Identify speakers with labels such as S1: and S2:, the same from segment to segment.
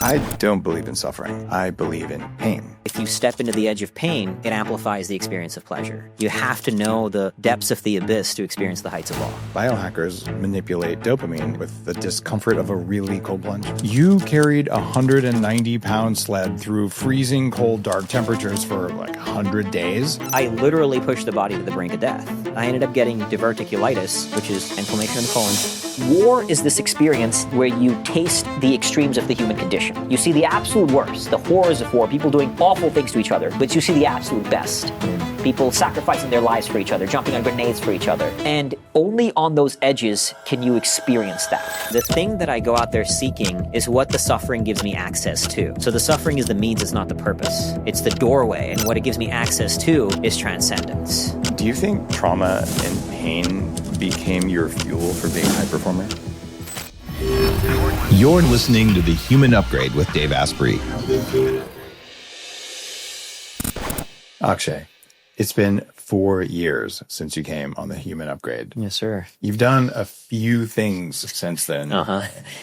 S1: I don't believe in suffering. I believe in pain.
S2: If you step into the edge of pain, it amplifies the experience of pleasure. You have to know the depths of the abyss to experience the heights of awe.
S1: Biohackers manipulate dopamine with the discomfort of a really cold plunge. You carried a 190-pound sled through freezing cold, dark temperatures for like 100 days.
S2: I literally pushed the body to the brink of death. I ended up getting diverticulitis, which is inflammation in the colon. War is this experience where you taste the extremes of the human condition. You see the absolute worst, the horrors of war, people doing awful things to each other, but you see the absolute best. People sacrificing their lives for each other, jumping on grenades for each other. And only on those edges can you experience that. The thing that I go out there seeking is what the suffering gives me access to. So the suffering is the means, it's not the purpose. It's the doorway, and what it gives me access to is transcendence.
S1: Do you think trauma and pain became your fuel for being a high performer?
S3: You're listening to The Human Upgrade with Dave Asprey.
S1: Akshay, it's been 4 years since you came on The Human Upgrade.
S2: Yes, sir.
S1: You've done a few things since then.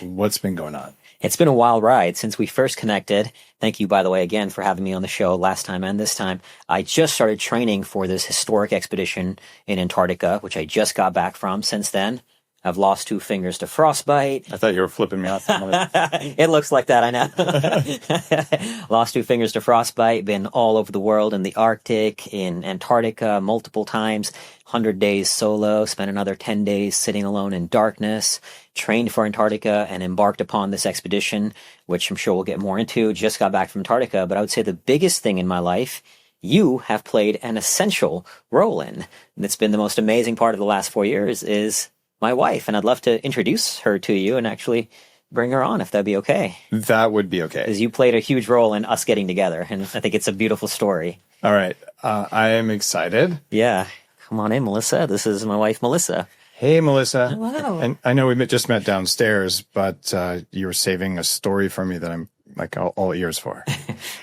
S1: What's been going on?
S2: It's been a wild ride since we first connected. Thank you, by the way, again, for having me on the show last time and this time. I just started training for this historic expedition in Antarctica, which I just got back from. Since then, I've lost 2 fingers to frostbite.
S1: I thought you were flipping me off.
S2: It looks like that, I know. Lost 2 fingers to frostbite, been all over the world, in the Arctic, in Antarctica multiple times, 100 days solo, spent another 10 days sitting alone in darkness, trained for Antarctica, and embarked upon this expedition, which I'm sure we'll get more into. Just got back from Antarctica, but I would say the biggest thing in my life you have played an essential role in. And it's been the most amazing part of the last 4 years is my wife, and I'd love to introduce her to you and actually bring her on, if that'd be okay.
S1: That would be okay.
S2: Because you played a huge role in us getting together, and I think it's a beautiful story.
S1: All right. I am excited.
S2: Yeah. Come on in, Melissa. This is my wife, Melissa.
S1: Hey, Melissa.
S4: Hello.
S1: And I know we just met downstairs, but you were saving a story from me that I'm like all ears for.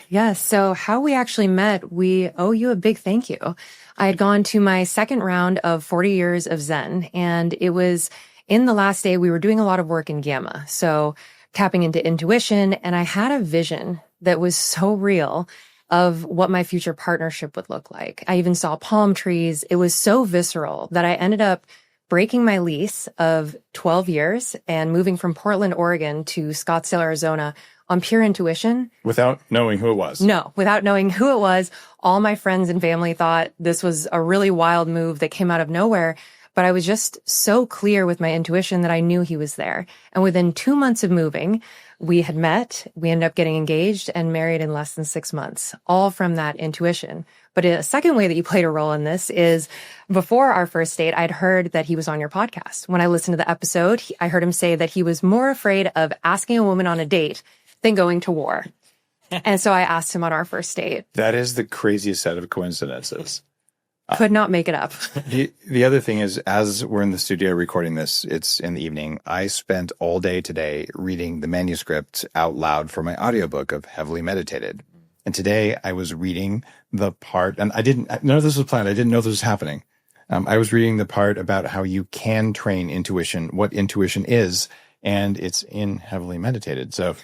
S4: Yes. So how we actually met, we owe you a big thank you. I had gone to my second round of 40 years of Zen, and it was in the last day we were doing a lot of work in Gamma. So tapping into intuition, and I had a vision that was so real of what my future partnership would look like. I even saw palm trees. It was so visceral that I ended up breaking my lease of 12 years and moving from Portland, Oregon to Scottsdale, Arizona on pure intuition.
S1: Without knowing who it was?
S4: No, without knowing who it was. All my friends and family thought this was a really wild move that came out of nowhere. But I was just so clear with my intuition that I knew he was there. And within 2 months of moving, we had met, we ended up getting engaged and married in less than 6 months, all from that intuition. But a second way that you played a role in this is before our first date, I'd heard that he was on your podcast. When I listened to the episode, I heard him say that he was more afraid of asking a woman on a date than going to war. And so I asked him on our first date.
S1: That is the craziest set of coincidences.
S4: Could not make it up.
S1: The other thing is, as we're in the studio recording this, it's in the evening. I spent all day today reading the manuscript out loud for my audiobook of Heavily Meditated. And today I was reading the part, and none of this was planned. I didn't know this was happening. I was reading the part about how you can train intuition, what intuition is, and it's in Heavily Meditated. So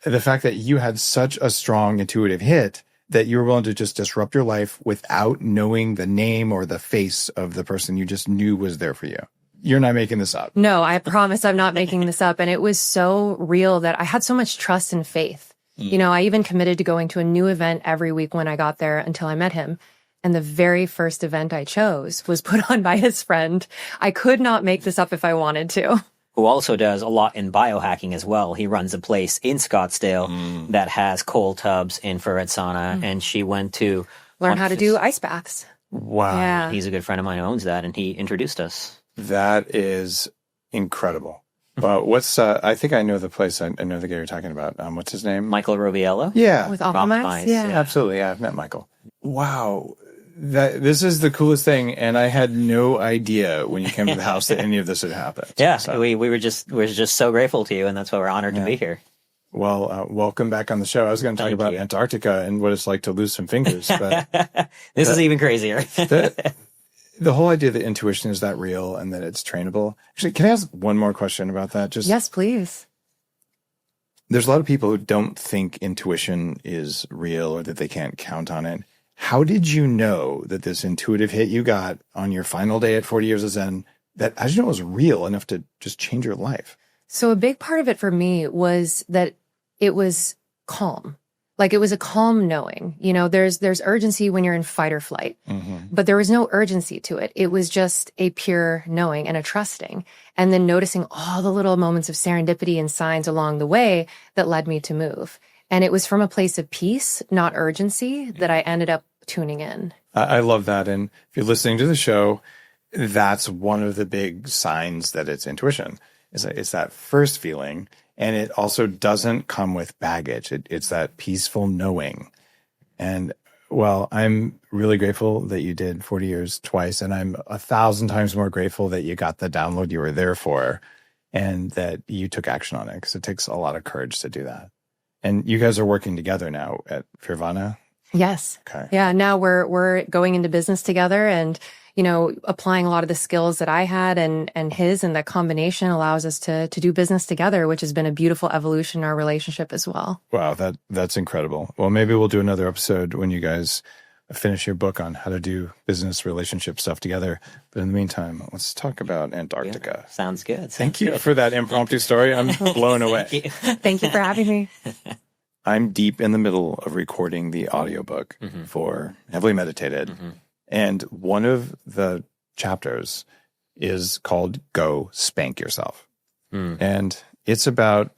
S1: the fact that you had such a strong intuitive hit that you were willing to just disrupt your life without knowing the name or the face of the person you just knew was there for you. You're not making this up.
S4: No, I promise I'm not making this up. And it was so real that I had so much trust and faith. You know, I even committed to going to a new event every week when I got there until I met him. And the very first event I chose was put on by his friend. I could not make this up if I wanted to.
S2: Who also does a lot in biohacking as well. He runs a place in Scottsdale that has cold tubs, infrared sauna, and she went to
S4: learn how to do ice baths.
S1: Wow.
S4: Yeah.
S2: He's a good friend of mine who owns that, and he introduced us.
S1: That is incredible. Well, I think I know the place. I know the guy you're talking about. What's his name?
S2: Michael Roviello?
S1: Yeah.
S4: With Aquamax?
S2: Yeah.
S1: Absolutely. Yeah, I've met Michael. Wow. This is the coolest thing, and I had no idea when you came to the house that any of this had happened.
S2: Yeah,
S1: so.
S2: we were just so grateful to you, and that's why we're honored to be here.
S1: Well, welcome back on the show. I was going to talk about Antarctica and what it's like to lose some fingers, but
S2: this is even crazier.
S1: The whole idea that intuition is that real and that it's trainable. Actually, can I ask one more question about that?
S4: Yes, please.
S1: There's a lot of people who don't think intuition is real or that they can't count on it. How did you know that this intuitive hit you got on your final day at 40 Years of Zen, that as you know was real enough to just change your life?
S4: So a big part of it for me was that it was calm. Like, it was a calm knowing. You know, there's urgency when you're in fight or flight, but there was no urgency to it. It was just a pure knowing and a trusting, and then noticing all the little moments of serendipity and signs along the way that led me to move. And it was from a place of peace, not urgency, that I ended up tuning in.
S1: I love that. And if you're listening to the show, that's one of the big signs that it's intuition. It's that first feeling. And it also doesn't come with baggage. It's that peaceful knowing. And, well, I'm really grateful that you did 40 years twice. And I'm 1,000 times more grateful that you got the download you were there for and that you took action on it, because it takes a lot of courage to do that. And you guys are working together now at Fearvana?
S4: Yes.
S1: Okay.
S4: Yeah. Now we're going into business together, and, you know, applying a lot of the skills that I had and his, and the combination allows us to do business together, which has been a beautiful evolution in our relationship as well.
S1: Wow. That's incredible. Well, maybe we'll do another episode when you guys finish your book on how to do business relationship stuff together. But in the meantime, let's talk about Antarctica.
S2: Yeah, sounds good.
S1: Thank you for that impromptu story. I'm blown away.
S4: Thank you for having me.
S1: I'm deep in the middle of recording the audiobook for Heavily Meditated. And one of the chapters is called Go Spank Yourself. And it's about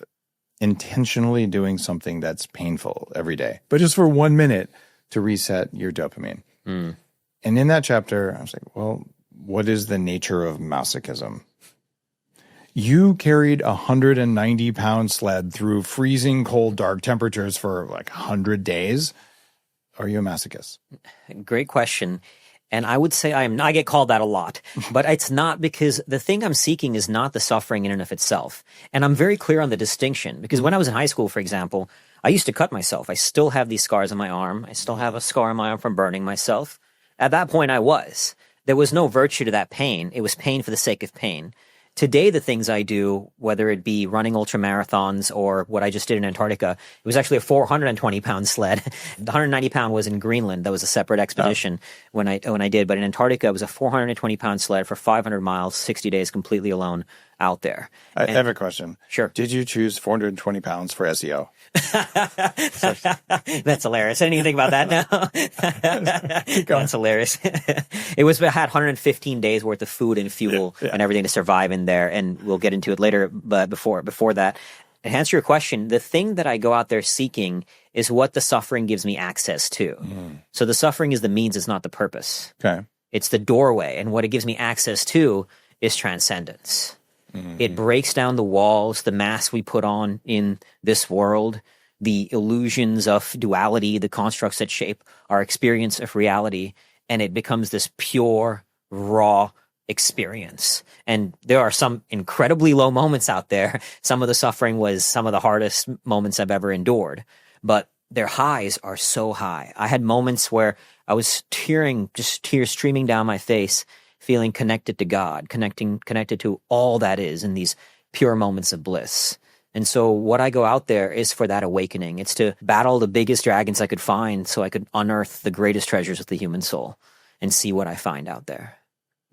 S1: intentionally doing something that's painful every day, but just for 1 minute to reset your dopamine. And in that chapter, I was like, well, what is the nature of masochism? You carried a 190-pound sled through freezing cold, dark temperatures for like 100 days. Are you a masochist?
S2: Great question. And I would say I get called that a lot, but it's not, because the thing I'm seeking is not the suffering in and of itself. And I'm very clear on the distinction, because when I was in high school, for example, I used to cut myself. I still have these scars on my arm. I still have a scar on my arm from burning myself. At that point, there was no virtue to that pain. It was pain for the sake of pain. Today, the things I do, whether it be running ultra marathons or what I just did in Antarctica, it was actually a 420-pound sled. The 190-pound was in Greenland. That was a separate expedition when I did. But in Antarctica, it was a 420-pound sled for 500 miles, 60 days, completely alone out there.
S1: I have a question.
S2: Sure.
S1: Did you choose 420 pounds for SEO?
S2: That's hilarious. I didn't even think about that now. That's hilarious. It had 115 days worth of food and fuel and everything to survive in there, and we'll get into it later. But before that, to answer your question, the thing that I go out there seeking is what the suffering gives me access to. So the suffering is the means, it's not the purpose.
S1: Okay.
S2: It's the doorway, and what it gives me access to is transcendence. It breaks down the walls, the masks we put on in this world, the illusions of duality, the constructs that shape our experience of reality, and it becomes this pure, raw experience. And there are some incredibly low moments out there. Some of the suffering was some of the hardest moments I've ever endured, but their highs are so high. I had moments where I was tearing, just tears streaming down my face, feeling connected to God, connected to all that is in these pure moments of bliss. And so what I go out there is for that awakening. It's to battle the biggest dragons I could find so I could unearth the greatest treasures of the human soul and see what I find out there.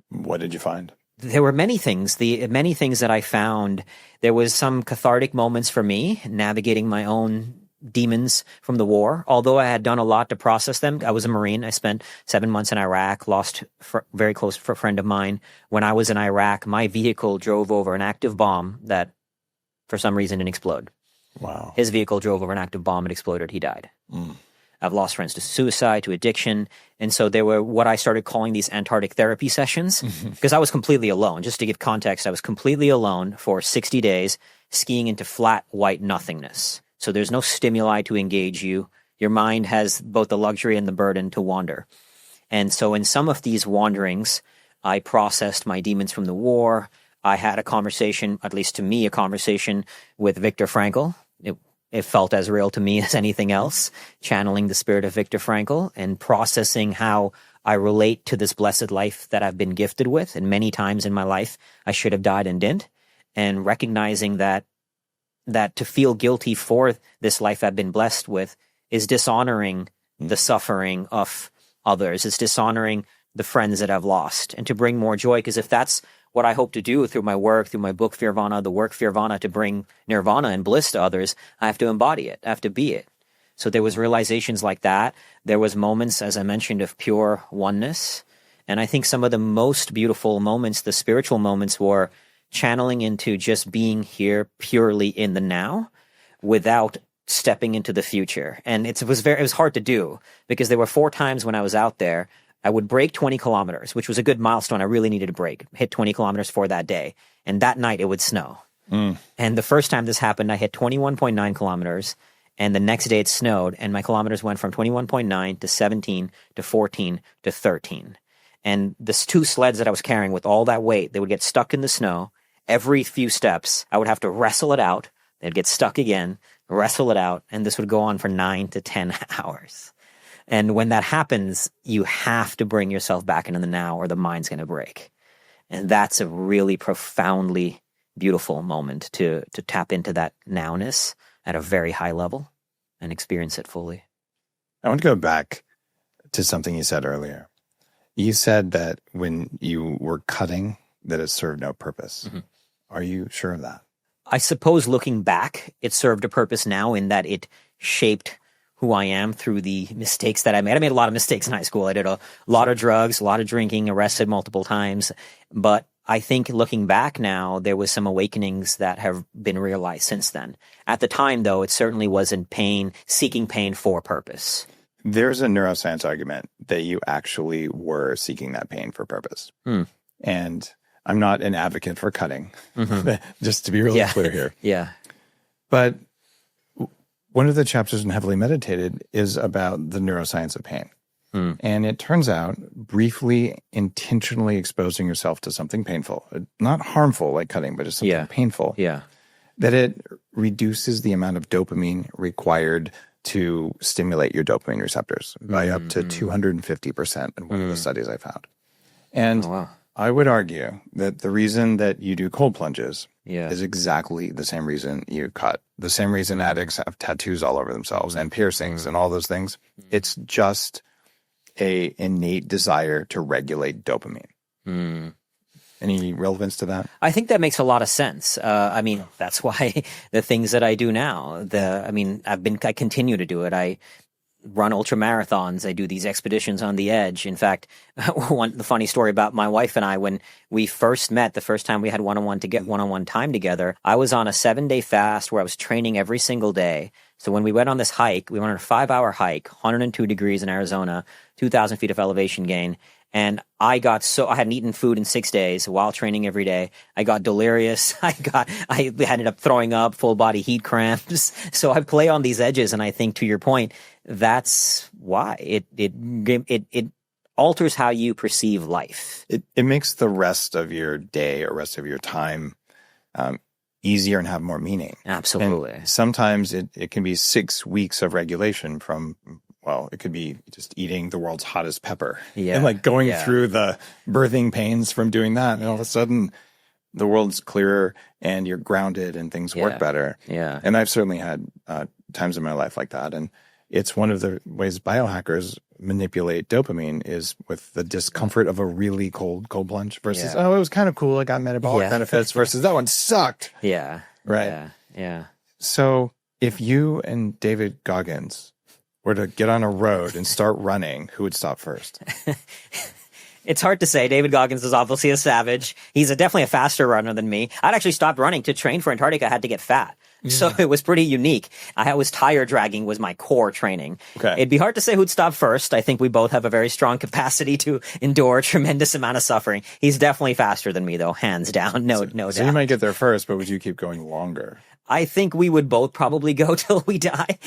S1: What did you find?
S2: There were many things. The many things that I found, there was some cathartic moments for me, navigating my own demons from the war. Although I had done a lot to process them, I was a Marine. I spent 7 months in Iraq, lost a very close friend of mine. When I was in Iraq, my vehicle drove over an active bomb that for some reason didn't explode.
S1: Wow.
S2: His vehicle drove over an active bomb, it exploded, he died. I've lost friends to suicide, to addiction. And so there were what I started calling these Antarctic therapy sessions, because I was completely alone. Just to give context, I was completely alone for 60 days, skiing into flat white nothingness. So there's no stimuli to engage you. Your mind has both the luxury and the burden to wander. And so in some of these wanderings, I processed my demons from the war. I had a conversation, at least to me, a conversation with Viktor Frankl. It felt as real to me as anything else, channeling the spirit of Viktor Frankl and processing how I relate to this blessed life that I've been gifted with. And many times in my life, I should have died and didn't. And recognizing that that to feel guilty for this life I've been blessed with is dishonoring the suffering of others. It's dishonoring the friends that I've lost, and to bring more joy. Because if that's what I hope to do through my work, through my book, Fearvana, the work Fearvana, to bring nirvana and bliss to others, I have to embody it. I have to be it. So there was realizations like that. There was moments, as I mentioned, of pure oneness. And I think some of the most beautiful moments, the spiritual moments, were channeling into just being here purely in the now without stepping into the future. And it was hard to do, because there were 4 times when I was out there, I would break 20 kilometers, which was a good milestone. I really needed to break, hit 20 kilometers for that day. And that night it would snow. And the first time this happened, I hit 21.9 kilometers. And the next day it snowed, and my kilometers went from 21.9 to 17 to 14 to 13. And the 2 sleds that I was carrying with all that weight, they would get stuck in the snow. Every few steps, I would have to wrestle it out. They'd get stuck again, wrestle it out. And this would go on for 9 to 10 hours. And when that happens, you have to bring yourself back into the now, or the mind's going to break. And that's a really profoundly beautiful moment to tap into that nowness at a very high level and experience it fully.
S1: I want to go back to something you said earlier. You said that when you were cutting, that it served no purpose. Mm-hmm. Are you sure of that?
S2: I suppose looking back, it served a purpose now, in that it shaped who I am through the mistakes that I made. I made a lot of mistakes in high school. I did a lot of drugs, a lot of drinking, arrested multiple times. But I think looking back now, there was some awakenings that have been realized since then. At the time, though, it certainly wasn't pain, seeking pain for purpose.
S1: There's a neuroscience argument that you actually were seeking that pain for purpose. And I'm not an advocate for cutting, just to be really clear here.
S2: Yeah.
S1: But one of the chapters in Heavily Meditated is about the neuroscience of pain. And it turns out briefly, intentionally exposing yourself to something painful, not harmful like cutting, but just something painful, that it reduces the amount of dopamine required to stimulate your dopamine receptors by up to 250% in one of the studies I found. And I would argue that the reason that you do cold plunges is exactly the same reason you cut. The same reason addicts have tattoos all over themselves and piercings and all those things. It's just a innate desire to regulate dopamine. Any relevance to that?
S2: I think that makes a lot of sense. I mean, that's why the things that I do now, I continue to do it. I run ultra marathons. I do these expeditions on the edge. In fact, the funny story about my wife and I, when we first met, the first time we had one-on-one time together, I was on a 7-day fast where I was training every single day. So when we went on this hike, we went on a 5-hour hike, 102 degrees in Arizona, 2,000 feet of elevation gain. And I hadn't eaten food in 6 days while training every day. I got delirious. I ended up throwing up, full body heat cramps. So I play on these edges. And I think, to your point, that's why it alters how you perceive life.
S1: It makes the rest of your day or rest of your time easier and have more meaning.
S2: Absolutely.
S1: And sometimes it can be 6 weeks of regulation from, it could be just eating the world's hottest pepper. And like going through the birthing pains from doing that. And all of a sudden the world's clearer and you're grounded and things work better.
S2: Yeah.
S1: And I've certainly had times in my life like that. And it's one of the ways biohackers manipulate dopamine is with the discomfort of a really cold plunge versus, it was kind of cool. I got metabolic benefits versus that one sucked.
S2: Yeah.
S1: Right.
S2: Yeah.
S1: So if you and David Goggins were to get on a road and start running, who would stop first?
S2: It's hard to say. David Goggins is obviously a savage. He's definitely a faster runner than me. I'd actually stopped running to train for Antarctica. I had to get fat. So it was pretty unique. I was tire dragging was my core training.
S1: Okay.
S2: It'd be hard to say who'd stop first. I think we both have a very strong capacity to endure a tremendous amount of suffering. He's definitely faster than me, though, hands down. No doubt.
S1: So you might get there first, but would you keep going longer?
S2: I think we would both probably go till we die.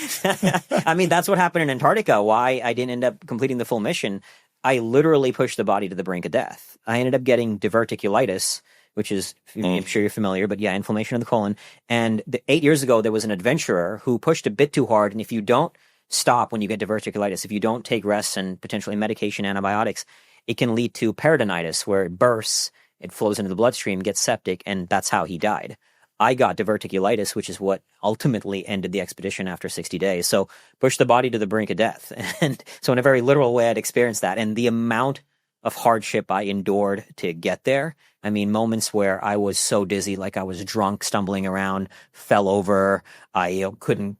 S2: I mean, that's what happened in Antarctica. Why I didn't end up completing the full mission. I literally pushed the body to the brink of death. I ended up getting diverticulitis, which is, I'm sure you're familiar, but inflammation of the colon. And 8 years ago, there was an adventurer who pushed a bit too hard. And if you don't stop when you get diverticulitis, if you don't take rest and potentially medication, antibiotics, it can lead to peritonitis, where it bursts, it flows into the bloodstream, gets septic, and that's how he died. I got diverticulitis, which is what ultimately ended the expedition after 60 days. So push the body to the brink of death. And so in a very literal way, I'd experienced that. And the amount of hardship I endured to get there. I mean, moments where I was so dizzy, like I was drunk, stumbling around, fell over. I couldn't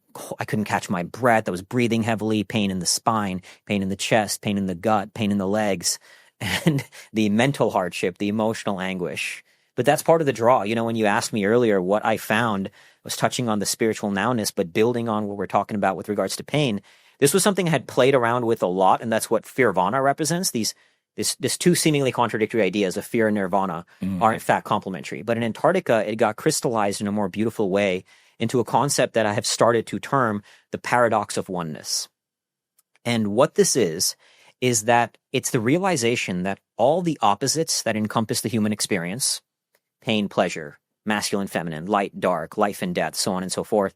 S2: catch my breath. I was breathing heavily, pain in the spine, pain in the chest, pain in the gut, pain in the legs, and the mental hardship, the emotional anguish. But that's part of the draw. You know, when you asked me earlier what I found, I was touching on the spiritual nowness, but building on what we're talking about with regards to pain. This was something I had played around with a lot, and that's what Fearvana represents. These two seemingly contradictory ideas of fear and nirvana are in fact complementary. But in Antarctica, it got crystallized in a more beautiful way into a concept that I have started to term the paradox of oneness. And what this is that it's the realization that all the opposites that encompass the human experience, pain, pleasure, masculine, feminine, light, dark, life and death, so on and so forth,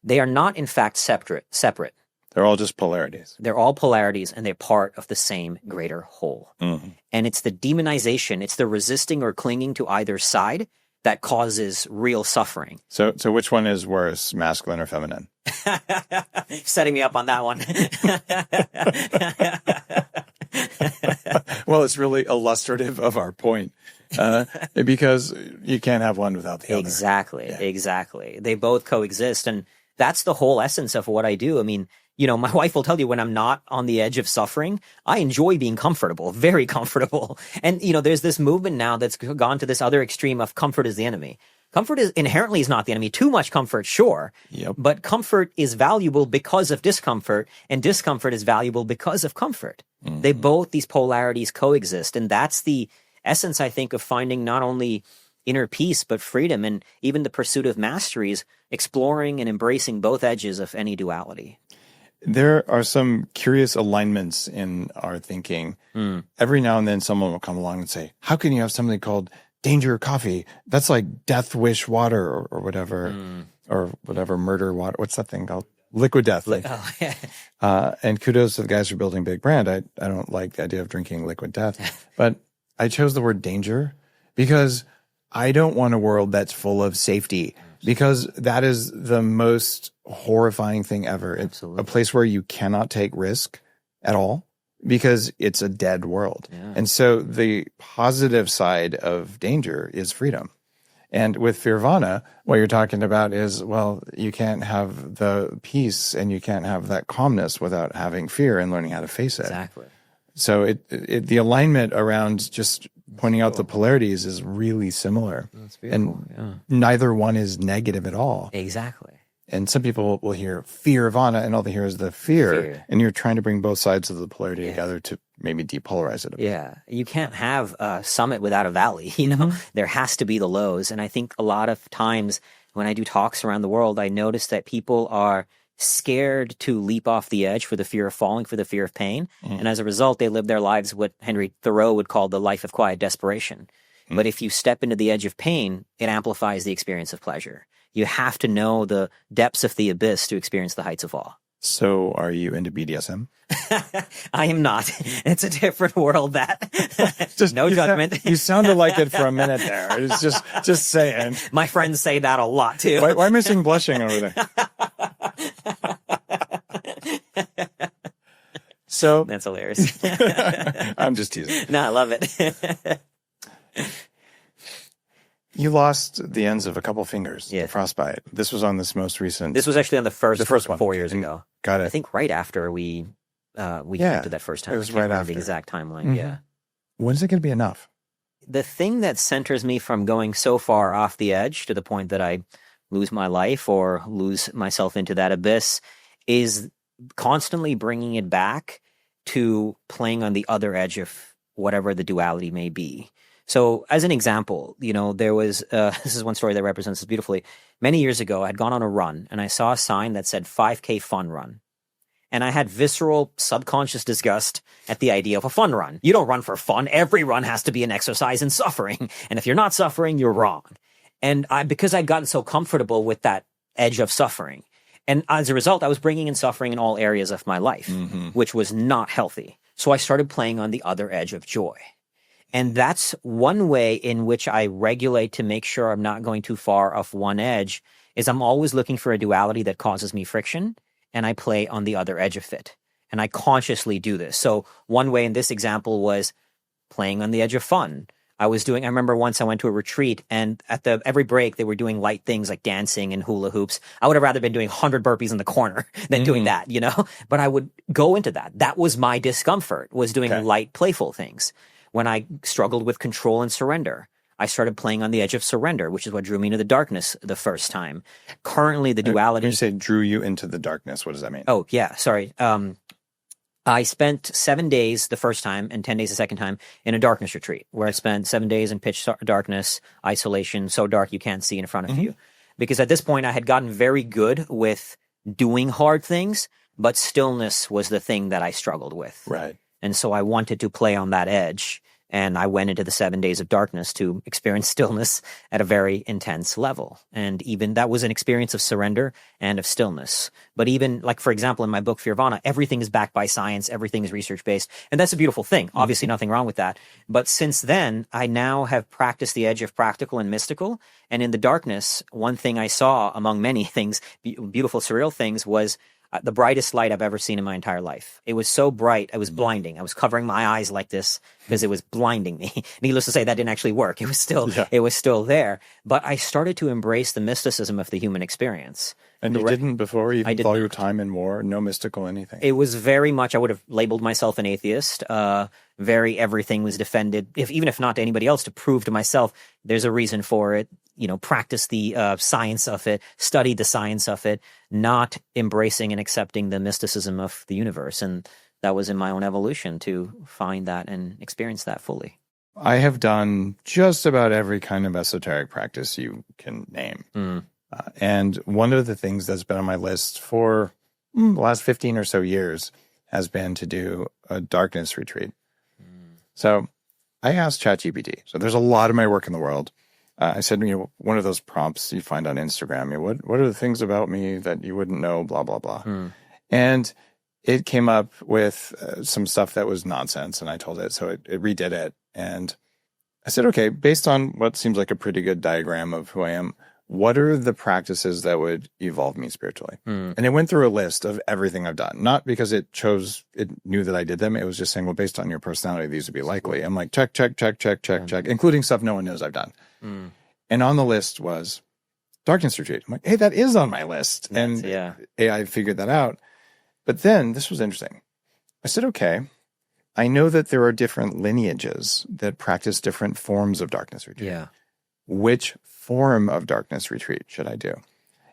S2: they are not in fact separate.
S1: They're all just polarities.
S2: They're all polarities, and they're part of the same greater whole. Mm-hmm. And it's the demonization, it's the resisting or clinging to either side that causes real suffering.
S1: So which one is worse, masculine or feminine?
S2: Setting me up on that one.
S1: Well, it's really illustrative of our point, because you can't have one without the other.
S2: Exactly. They both coexist, and that's the whole essence of what I do. I mean, you know, my wife will tell you when I'm not on the edge of suffering, I enjoy being comfortable, very comfortable. And, you know, there's this movement now that's gone to this other extreme of comfort is the enemy. Comfort is inherently not the enemy. Too much comfort, sure. Yep. But comfort is valuable because of discomfort, and discomfort is valuable because of comfort. Mm-hmm. These polarities coexist. And that's the essence, I think, of finding not only inner peace, but freedom, and even the pursuit of masteries, exploring and embracing both edges of any duality.
S1: There are some curious alignments in our thinking. Every now and then someone will come along and say, how can you have something called danger coffee? That's like death wish water or whatever, or whatever murder water. What's that thing called? Liquid death. And kudos to the guys who are building big brand. I don't like the idea of drinking liquid death, but I chose the word danger because I don't want a world that's full of safety, because that is the most horrifying thing ever. It's a place where you cannot take risk at all because it's a dead world. Yeah. And so the positive side of danger is freedom. And with Fearvana, what you're talking about is, well, you can't have the peace and you can't have that calmness without having fear and learning how to face it.
S2: Exactly.
S1: So the alignment around just pointing out the polarities is really similar. That's beautiful. And neither one is negative at all.
S2: Exactly.
S1: And some people will hear Fearvana and all they hear is the fear. And you're trying to bring both sides of the polarity together to maybe depolarize it a bit.
S2: Yeah. You can't have a summit without a valley, you know? There has to be the lows. And I think a lot of times when I do talks around the world, I notice that people are scared to leap off the edge for the fear of falling, for the fear of pain. And as a result, they live their lives what Henry Thoreau would call the life of quiet desperation. But if you step into the edge of pain, it amplifies the experience of pleasure. You have to know the depths of the abyss to experience the heights of awe.
S1: So are you into BDSM?
S2: I am not. It's a different world, that. Just no judgment.
S1: You sounded like it for a minute there. It's just saying.
S2: My friends say that a lot too.
S1: Why am I seeing blushing over there? So
S2: that's hilarious.
S1: I'm just teasing.
S2: No, I love it.
S1: You lost the ends of a couple fingers. Yeah. Frostbite. This was on this most recent.
S2: This was actually on the first one 4 years
S1: ago.
S2: ago.
S1: Got it.
S2: I think right after we connected that first time.
S1: It was right after.
S2: The exact timeline. Yeah.
S1: When's it going to be enough?
S2: The thing that centers me from going so far off the edge to the point that I lose my life or lose myself into that abyss is constantly bringing it back to playing on the other edge of whatever the duality may be. So as an example, you know, there was, this is one story that represents this beautifully. Many years ago, I'd gone on a run and I saw a sign that said 5K fun run. And I had visceral subconscious disgust at the idea of a fun run. You don't run for fun. Every run has to be an exercise in suffering. And if you're not suffering, you're wrong. And because I'd gotten so comfortable with that edge of suffering. And as a result, I was bringing in suffering in all areas of my life, which was not healthy. So I started playing on the other edge of joy. And that's one way in which I regulate to make sure I'm not going too far off one edge, is I'm always looking for a duality that causes me friction, and I play on the other edge of it. And I consciously do this. So one way in this example was playing on the edge of fun. I remember once I went to a retreat, and at every break they were doing light things like dancing and hula hoops. I would have rather been doing 100 burpees in the corner than doing that, but I would go into that. That was my discomfort, was doing light, playful things. When I struggled with control and surrender, I started playing on the edge of surrender, which is what drew me into the darkness the first time. Currently, the duality.
S1: When you say drew you into the darkness, what does that mean?
S2: Oh, yeah, sorry. I spent 7 days the first time and 10 days the second time in a darkness retreat, where I spent 7 days in pitch darkness, isolation, so dark you can't see in front of you. Because at this point, I had gotten very good with doing hard things, but stillness was the thing that I struggled with.
S1: Right.
S2: And so I wanted to play on that edge. And I went into the 7 days of darkness to experience stillness at a very intense level. And even that was an experience of surrender and of stillness. But even, like, for example, in my book, Fearvana, everything is backed by science. Everything is research-based. And that's a beautiful thing. Obviously, nothing wrong with that. But since then, I now have practiced the edge of practical and mystical. And in the darkness, one thing I saw among many things, beautiful, surreal things, was the brightest light I've ever seen in my entire life. It was so bright, it was blinding. I was covering my eyes like this because it was blinding me. Needless to say, that didn't actually work. It was still there. But I started to embrace the mysticism of the human experience.
S1: And you didn't before, even with all your time in war, no mystical anything?
S2: It was very much, I would have labeled myself an atheist. Everything was defended, even if not to anybody else, to prove to myself there's a reason for it. Practice the science of it, study the science of it, not embracing and accepting the mysticism of the universe. And that was in my own evolution to find that and experience that fully.
S1: I have done just about every kind of esoteric practice you can name. And one of the things that's been on my list for the last 15 or so years has been to do a darkness retreat. So I asked ChatGPT. So there's a lot of my work in the world. I said, one of those prompts you find on Instagram, what are the things about me that you wouldn't know, blah, blah, blah. And it came up with some stuff that was nonsense, and I told it, so it redid it. And I said, okay, based on what seems like a pretty good diagram of who I am, what are the practices that would evolve me spiritually? And it went through a list of everything I've done, not because it knew that I did them. It was just saying, well, based on your personality, these would be likely. I'm like, check, including stuff no one knows I've done. And on the list was darkness retreat. I'm like, hey, that is on my list. And AI figured that out. But then this was interesting. I said, okay, I know that there are different lineages that practice different forms of darkness retreat. Which form of darkness retreat should I do?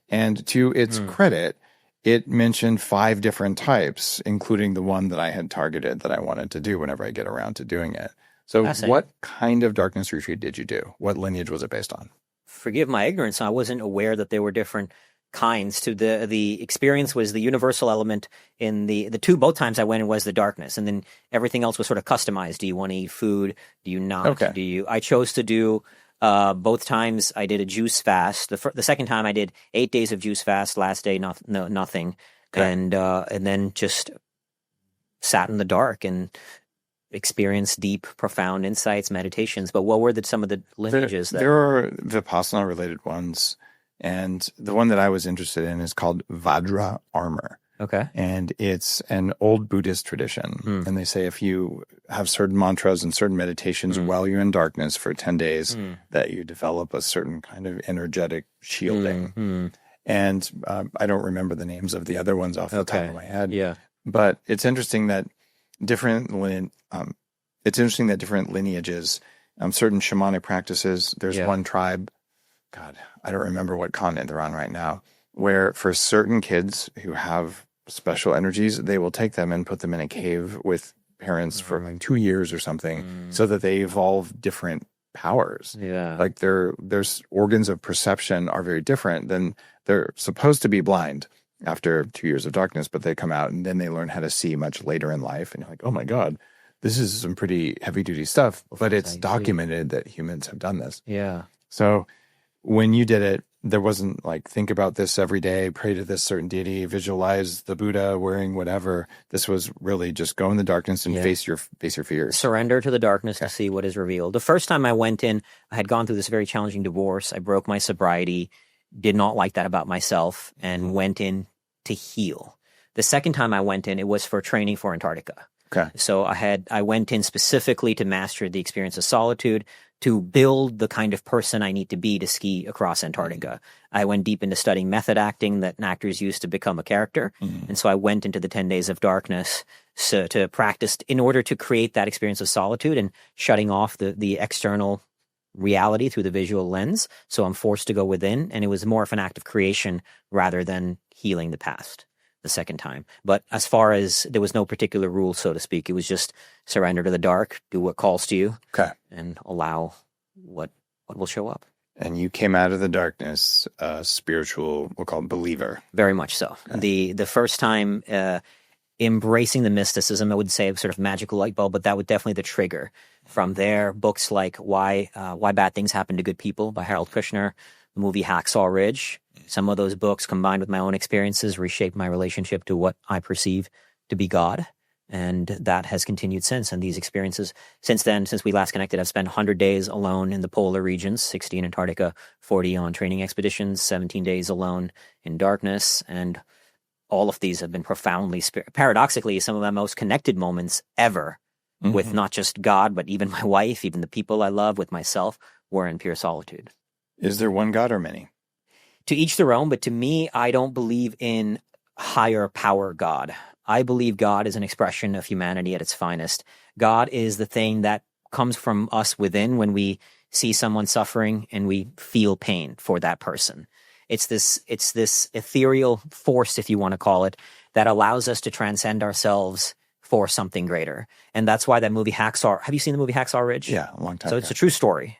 S1: And to its credit, it mentioned 5 different types, including the one that I had targeted that I wanted to do whenever I get around to doing it. So what kind of darkness retreat did you do? What lineage was it based on?
S2: Forgive my ignorance. I wasn't aware that there were different kinds. To the experience was the universal element in both times I went in was the darkness, and then everything else was sort of customized. Do you want to eat food? Do you not?
S1: Okay.
S2: I chose to do both times I did a juice fast. The second time I did 8 days of juice fast. Last day nothing, and then just sat in the dark and experienced deep, profound insights, meditations. But what were some of the lineages?
S1: There are Vipassana related ones, and the one that I was interested in is called Vajra armor.
S2: Okay.
S1: And it's an old Buddhist tradition. And they say if you have certain mantras and certain meditations while you're in darkness for 10 days, that you develop a certain kind of energetic shielding. And I don't remember the names of the other ones off the top of my head.
S2: Yeah.
S1: But it's interesting that different lineages, certain shamanic practices, there's one tribe, God, I don't remember what continent they're on right now, where for certain kids who have special energies, they will take them and put them in a cave with parents for like 2 years or something so that they evolve different powers.
S2: Yeah.
S1: Like their organs of perception are very different than they're supposed to be blind after 2 years of darkness, but they come out and then they learn how to see much later in life. And you're like, oh my God, this is some pretty heavy duty stuff, but it's documented that humans have done this.
S2: Yeah.
S1: So when you did it, there wasn't like, think about this every day, pray to this certain deity, visualize the Buddha wearing whatever. This was really just go in the darkness and face your fears.
S2: Surrender to the darkness to see what is revealed. The first time I went in, I had gone through this very challenging divorce. I broke my sobriety, did not like that about myself, and went in to heal. The second time I went in, it was for training for Antarctica.
S1: Okay.
S2: So I went in specifically to master the experience of solitude, to build the kind of person I need to be to ski across Antarctica. I went deep into studying method acting that actors use to become a character. And so I went into the 10 days of darkness to practice in order to create that experience of solitude and shutting off the external reality through the visual lens. So I'm forced to go within, and it was more of an act of creation rather than healing the past the second time. But as far as there was no particular rule, so to speak, it was just surrender to the dark, do what calls to you, and allow what will show up.
S1: And you came out of the darkness, a spiritual, we'll call it believer.
S2: Very much so. Okay. The first time embracing the mysticism, I would say sort of magical light bulb, but that was definitely the trigger. From there, books like Why Bad Things Happen to Good People by Harold Kushner, the movie Hacksaw Ridge. Some of those books combined with my own experiences reshaped my relationship to what I perceive to be God. And that has continued since. And these experiences since then, since we last connected, I've spent 100 days alone in the polar regions, 60 in Antarctica, 40 on training expeditions, 17 days alone in darkness. And all of these have been profoundly, paradoxically, some of my most connected moments ever with not just God, but even my wife, even the people I love, with myself, were in pure solitude.
S1: Is there one God or many?
S2: To each their own, but to me, I don't believe in higher power God. I believe God is an expression of humanity at its finest. God is the thing that comes from us within when we see someone suffering and we feel pain for that person. It's this ethereal force, if you want to call it, that allows us to transcend ourselves for something greater. And that's why that movie Hacksaw, have you seen the movie Hacksaw Ridge?
S1: Yeah, a long time
S2: ago. It's a true story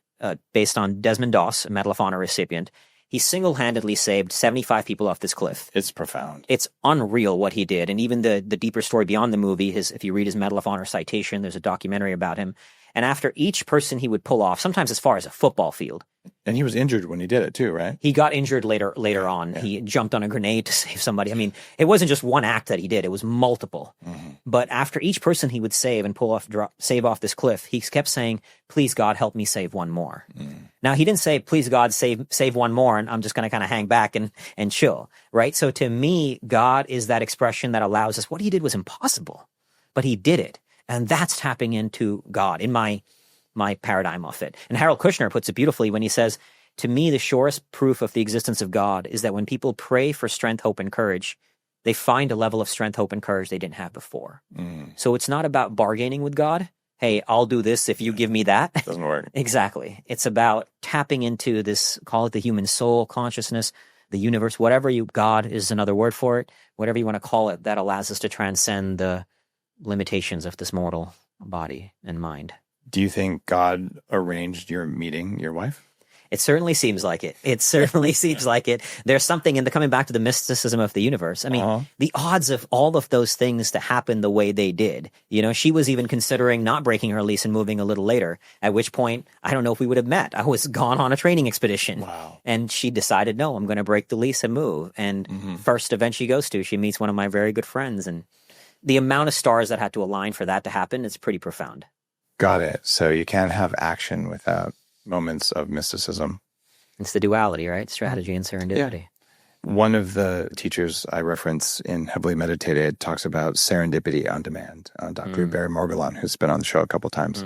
S2: based on Desmond Doss, a Medal of Honor recipient. He single-handedly saved 75 people off this cliff.
S1: It's profound.
S2: It's unreal what he did. And even the deeper story beyond the movie, if you read his Medal of Honor citation, there's a documentary about him. And after each person he would pull off, sometimes as far as a football field.
S1: And he was injured when he did it too, right?
S2: He got injured later on. Yeah. He jumped on a grenade to save somebody. I mean, it wasn't just one act that he did. It was multiple. But after each person he would save and save off this cliff, he kept saying, please, God, help me save one more. Now, he didn't say, please, God, save one more, and I'm just going to kind of hang back and chill, right? So to me, God is that expression that allows us. What he did was impossible, but he did it. And that's tapping into God in my paradigm of it. And Harold Kushner puts it beautifully when he says, to me, the surest proof of the existence of God is that when people pray for strength, hope, and courage, they find a level of strength, hope, and courage they didn't have before. So it's not about bargaining with God. Hey, I'll do this if you give me that.
S1: Doesn't work.
S2: Exactly. It's about tapping into this, call it the human soul, consciousness, the universe, whatever God is another word for it, whatever you want to call it, that allows us to transcend the limitations of this mortal body and mind.
S1: Do you think God arranged your meeting your wife?
S2: It certainly seems like it. It certainly seems like it. There's something in coming back to the mysticism of the universe. I mean, the odds of all of those things to happen the way they did, she was even considering not breaking her lease and moving a little later, at which point, I don't know if we would have met. I was gone on a training expedition.
S1: Wow.
S2: And she decided, no, I'm going to break the lease and move. And first event she goes to, she meets one of my very good friends. And the amount of stars that had to align for that to happen is pretty profound.
S1: Got it. So you can't have action without moments of mysticism.
S2: It's the duality, right? Strategy and serendipity.
S1: Yeah. One of the teachers I reference in Heavily Meditated talks about serendipity on demand. Dr. Barry Morguelan, who's been on the show a couple times.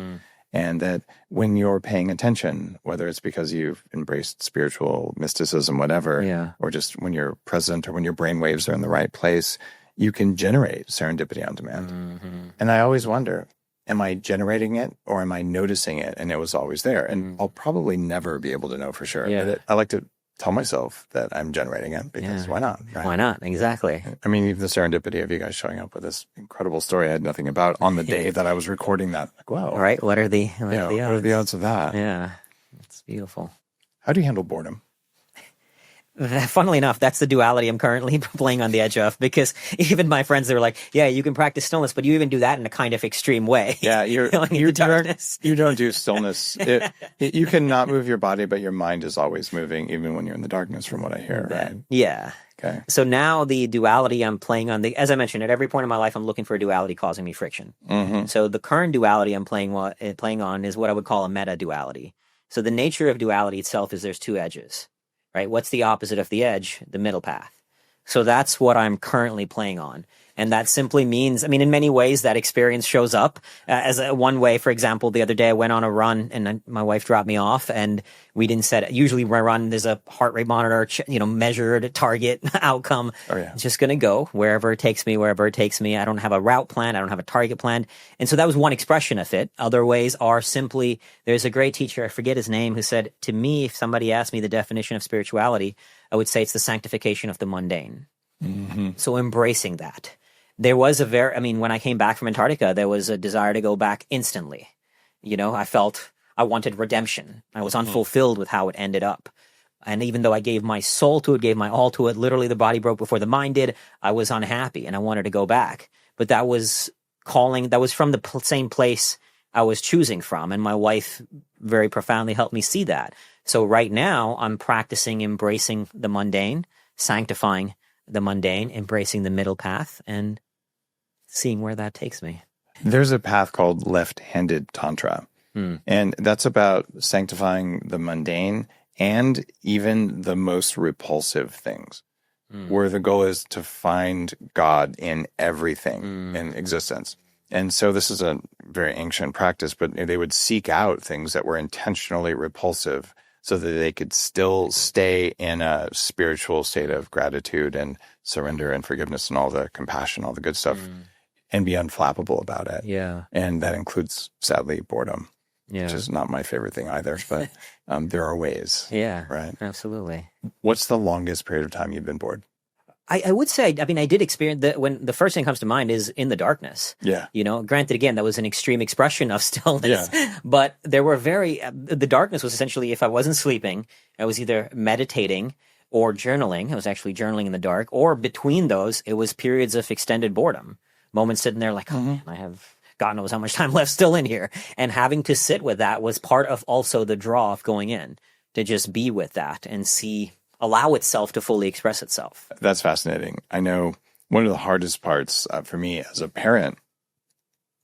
S1: And that when you're paying attention, whether it's because you've embraced spiritual mysticism, whatever, or just when you're present or when your brain waves are in the right place, you can generate serendipity on demand. And I always wonder, am I generating it or am I noticing it? And it was always there. And I'll probably never be able to know for sure. But I like to tell myself that I'm generating it because why not? Right?
S2: Why not? Exactly.
S1: I mean, even the serendipity of you guys showing up with this incredible story I had nothing about on the day that I was recording that. Like, wow.
S2: All right. What are the odds?
S1: What are the odds of that?
S2: Yeah. It's beautiful.
S1: How do you handle boredom?
S2: Funnily enough, that's the duality I'm currently playing on the edge of, because even my friends, they were like, yeah, you can practice stillness, but you even do that in a kind of extreme way.
S1: Yeah, you don't do stillness. You can not move your body, but your mind is always moving, even when you're in the darkness, from what I hear, right?
S2: Yeah.
S1: Okay.
S2: So now the duality I'm playing on, as I mentioned, at every point in my life, I'm looking for a duality causing me friction.
S1: Mm-hmm.
S2: So the current duality I'm playing on is what I would call a meta duality. So the nature of duality itself is there's two edges, right? What's the opposite of the edge? The middle path. So that's what I'm currently playing on. And that simply means, I mean, in many ways, that experience shows up as one way. For example, the other day I went on a run and my wife dropped me off, and we didn't set it. Usually when I run, there's a heart rate monitor, measured target outcome.
S1: Oh, yeah.
S2: It's just going to go wherever it takes me. I don't have a route plan. I don't have a target plan. And so that was one expression of it. Other ways are simply, there's a great teacher, I forget his name, who said to me, if somebody asked me the definition of spirituality, I would say it's the sanctification of the mundane.
S1: Mm-hmm.
S2: So embracing that. There was when I came back from Antarctica, there was a desire to go back instantly. I felt I wanted redemption. I was unfulfilled with how it ended up. And even though I gave my soul to it, gave my all to it, literally the body broke before the mind did, I was unhappy and I wanted to go back. But that was from the same place I was choosing from. And my wife very profoundly helped me see that. So right now I'm practicing embracing the mundane, sanctifying the mundane, embracing the middle path, and seeing where that takes me.
S1: There's a path called left-handed Tantra, and that's about sanctifying the mundane and even the most repulsive things, where the goal is to find God in everything in existence. And so this is a very ancient practice, but they would seek out things that were intentionally repulsive so that they could still stay in a spiritual state of gratitude and surrender and forgiveness and all the compassion, all the good stuff, and be unflappable about it.
S2: Yeah.
S1: And that includes, sadly, boredom, which is not my favorite thing either, but there are ways.
S2: Yeah,
S1: right.
S2: Absolutely.
S1: What's the longest period of time you've been bored?
S2: I would say, I did experience that when the first thing comes to mind is in the darkness.
S1: Yeah.
S2: Granted, again, that was an extreme expression of stillness, but there were the darkness was essentially, if I wasn't sleeping, I was either meditating or journaling. I was actually journaling in the dark, or between those, it was periods of extended boredom, moments sitting there like, oh man, I have God knows how much time left still in here. And having to sit with that was part of also the draw of going in, to just be with that and allow itself to fully express itself.
S1: That's fascinating. I know one of the hardest parts for me as a parent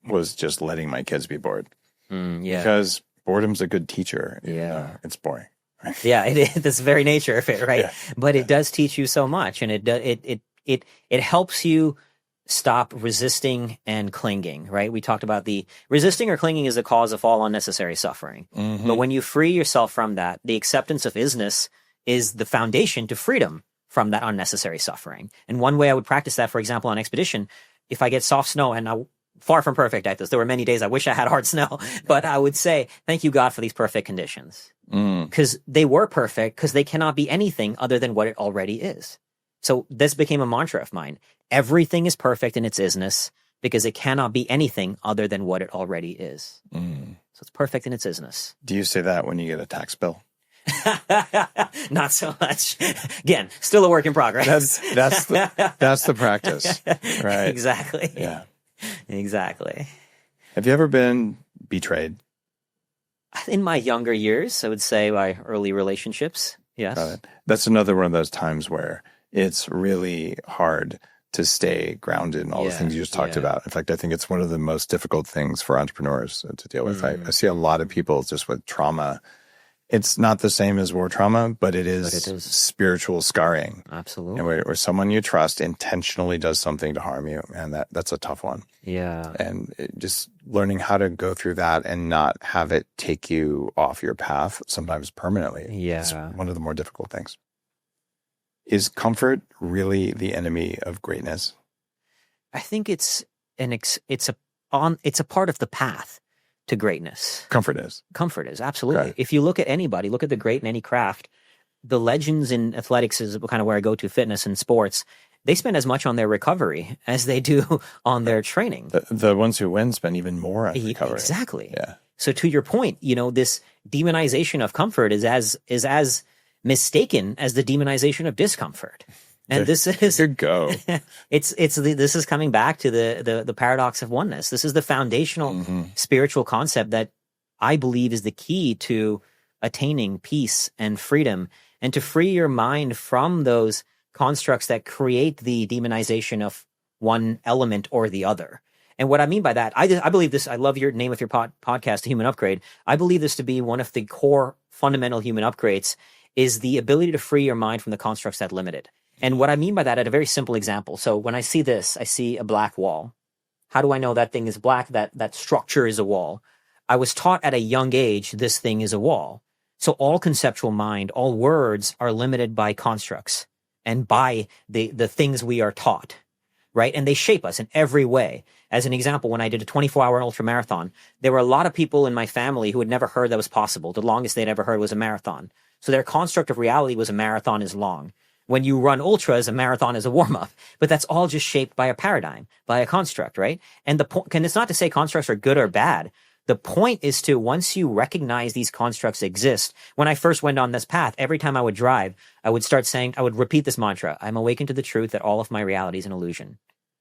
S1: was just letting my kids be bored. Because boredom's a good teacher. It's boring. Right?
S2: Yeah, it is. That's the very nature of it, right?
S1: Yeah.
S2: But it does teach you so much, and it helps you stop resisting and clinging, right? We talked about the resisting or clinging is the cause of all unnecessary suffering. But when you free yourself from that, the acceptance of isness is the foundation to freedom from that unnecessary suffering. And one way I would practice that, for example, on expedition, if I get soft snow, and far from perfect at this, there were many days I wish I had hard snow, but I would say, thank you, God, for these perfect conditions. Because they were perfect, because they cannot be anything other than what it already is. So this became a mantra of mine. Everything is perfect in its isness, because it cannot be anything other than what it already is. So it's perfect in its isness.
S1: Do you say that when you get a tax bill?
S2: Not so much. Again, still a work in progress.
S1: That's the practice, right?
S2: Exactly.
S1: Yeah.
S2: Exactly.
S1: Have you ever been betrayed?
S2: In my younger years, I would say my early relationships. Yes.
S1: Got it. That's another one of those times where it's really hard to stay grounded in all the things you just talked about. In fact, I think it's one of the most difficult things for entrepreneurs to deal with. I see a lot of people just with trauma. It's not the same as war trauma, but it is spiritual scarring.
S2: Absolutely.
S1: And where someone you trust intentionally does something to harm you, and that's a tough one.
S2: Yeah.
S1: And just learning how to go through that and not have it take you off your path, sometimes permanently.
S2: Yeah.
S1: It's one of the more difficult things. Is comfort really the enemy of greatness?
S2: I think it's a part of the path to greatness.
S1: Comfort is,
S2: absolutely. Okay. If you look at anybody, look at the great in any craft, the legends in athletics is kind of where I go to, fitness and sports. They spend as much on their recovery as they do on their training.
S1: The ones who win spend even more on recovery.
S2: Exactly.
S1: Yeah.
S2: So to your point, this demonization of comfort is as mistaken as the demonization of discomfort. And this is
S1: good go.
S2: This is coming back to the paradox of oneness. This is the foundational spiritual concept that I believe is the key to attaining peace and freedom, and to free your mind from those constructs that create the demonization of one element or the other. And what I mean by that, I believe this, I love your name of your podcast, Human Upgrade. I believe this to be one of the core fundamental human upgrades, is the ability to free your mind from the constructs that limit it. And what I mean by that, at a very simple example. So when I see this, I see a black wall. How do I know that thing is black? That structure is a wall. I was taught at a young age, this thing is a wall. So all conceptual mind, all words are limited by constructs and by the things we are taught, right? And they shape us in every way. As an example, when I did a 24-hour ultra marathon, there were a lot of people in my family who had never heard that was possible. The longest they'd ever heard was a marathon. So their construct of reality was a marathon is long. When you run ultras, a marathon is a warm-up. But that's all just shaped by a paradigm, by a construct, right? And the point, and it's not to say constructs are good or bad. The point is to, once you recognize these constructs exist, when I first went on this path, every time I would drive, I would start saying, I would repeat this mantra: I'm awakened to the truth that all of my reality is an illusion.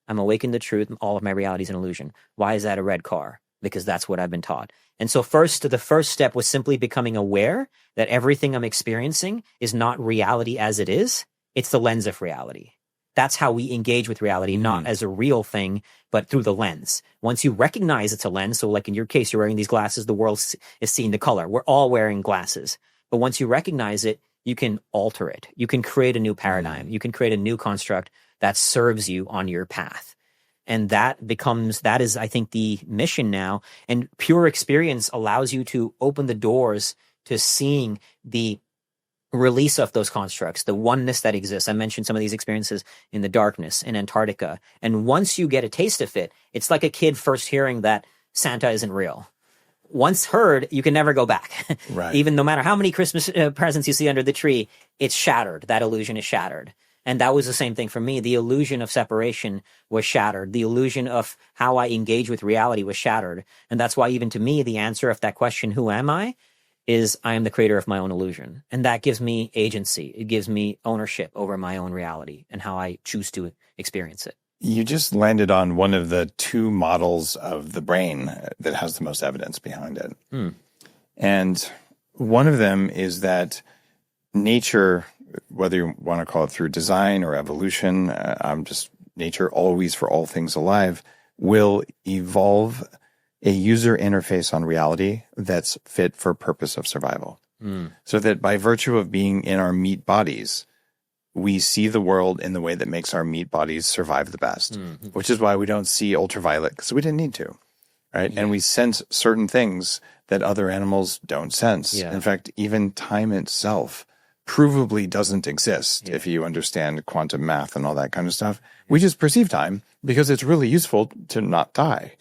S2: I'm awakened to the truth, all of my reality is an illusion. Why is that a red car? Because that's what I've been taught. And so the first step was simply becoming aware that everything I'm experiencing is not reality as it is. It's the lens of reality. That's how we engage with reality, not as a real thing, but through the lens. Once you recognize it's a lens, so like in your case, you're wearing these glasses, the world is seeing the color. We're all wearing glasses. But once you recognize it, you can alter it. You can create a new paradigm. You can create a new construct that serves you on your path. And that is, I think, the mission now. And pure experience allows you to open the doors to seeing the release of those constructs, the oneness that exists. I mentioned some of these experiences in the darkness, in Antarctica. And once you get a taste of it, it's like a kid first hearing that Santa isn't real. Once heard, you can never go back.
S1: Right.
S2: Even no matter how many Christmas presents you see under the tree, it's shattered. That illusion is shattered. And that was the same thing for me. The illusion of separation was shattered. The illusion of how I engage with reality was shattered. And that's why even to me, the answer of that question, who am I, is I am the creator of my own illusion. And that gives me agency. It gives me ownership over my own reality and how I choose to experience it.
S1: You just landed on one of the two models of the brain that has the most evidence behind it. And one of them is that nature, whether you want to call it through design or evolution, nature always for all things alive, will evolve a user interface on reality that's fit for purpose of survival. So that by virtue of being in our meat bodies, we see the world in the way that makes our meat bodies survive the best, which is why we don't see ultraviolet, because we didn't need to, right? Yeah. And we sense certain things that other animals don't sense. Yeah. In fact, even time itself provably doesn't exist if you understand quantum math and all that kind of stuff. We just perceive time because it's really useful to not die.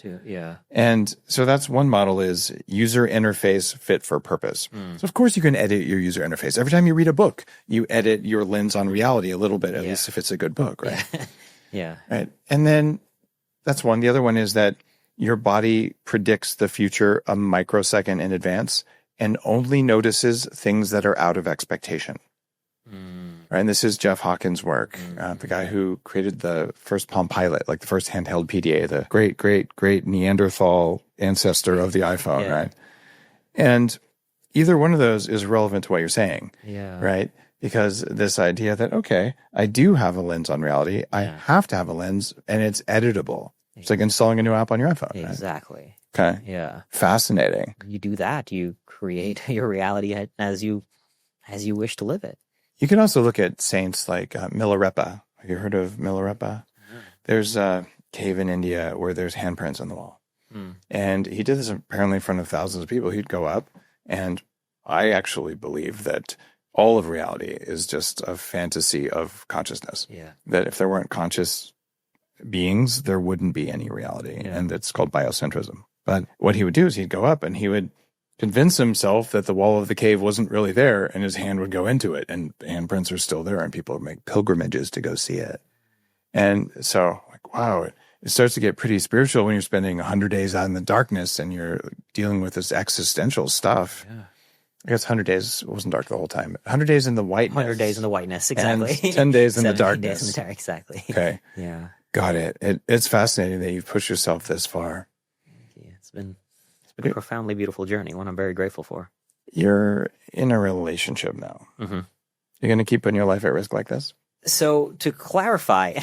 S1: And so that's one model, is user interface fit for purpose. So of course you can edit your user interface. Every time you read a book, you edit your lens on reality a little bit, at least if it's a good book, right? Right. And then that's one. The other one is that your body predicts the future a microsecond in advance and only notices things that are out of expectation. Right? And this is Jeff Hawkins' work, the guy who created the first Palm Pilot, like the first handheld PDA, the great, great, great Neanderthal ancestor of the iPhone, right? And either one of those is relevant to what you're saying, right? Because this idea that, okay, I do have a lens on reality, I have to have a lens, and it's editable. It's like installing a new app on your iPhone.
S2: Exactly.
S1: Right? Okay.
S2: Yeah.
S1: Fascinating.
S2: You do that, you create your reality as you wish to live it.
S1: You can also look at saints like Milarepa. Have you heard of Milarepa? There's a cave in India where there's handprints on the wall. And he did this apparently in front of thousands of people. He'd go up, and I actually believe that all of reality is just a fantasy of consciousness. That if there weren't conscious beings, there wouldn't be any reality. And it's called biocentrism. But what he would do is he'd go up and he would convince himself that the wall of the cave wasn't really there, and his hand would go into it, and the handprints are still there, and people would make pilgrimages to go see it. And so, like, wow, it starts to get pretty spiritual when you're spending 100 days out in the darkness and you're dealing with this existential stuff. I guess 100 days wasn't dark the whole time. 100 days in the whiteness.
S2: 100 days in the whiteness, exactly.
S1: And 10 days in the
S2: 17
S1: darkness.
S2: days in the dark, exactly.
S1: Okay.
S2: Yeah.
S1: Got it. It's fascinating that you've pushed yourself this far.
S2: Yeah, it's been a profoundly beautiful journey, one I'm very grateful for.
S1: You're in a relationship now.
S2: Mm-hmm.
S1: You're going to keep putting your life at risk like this?
S2: So to clarify,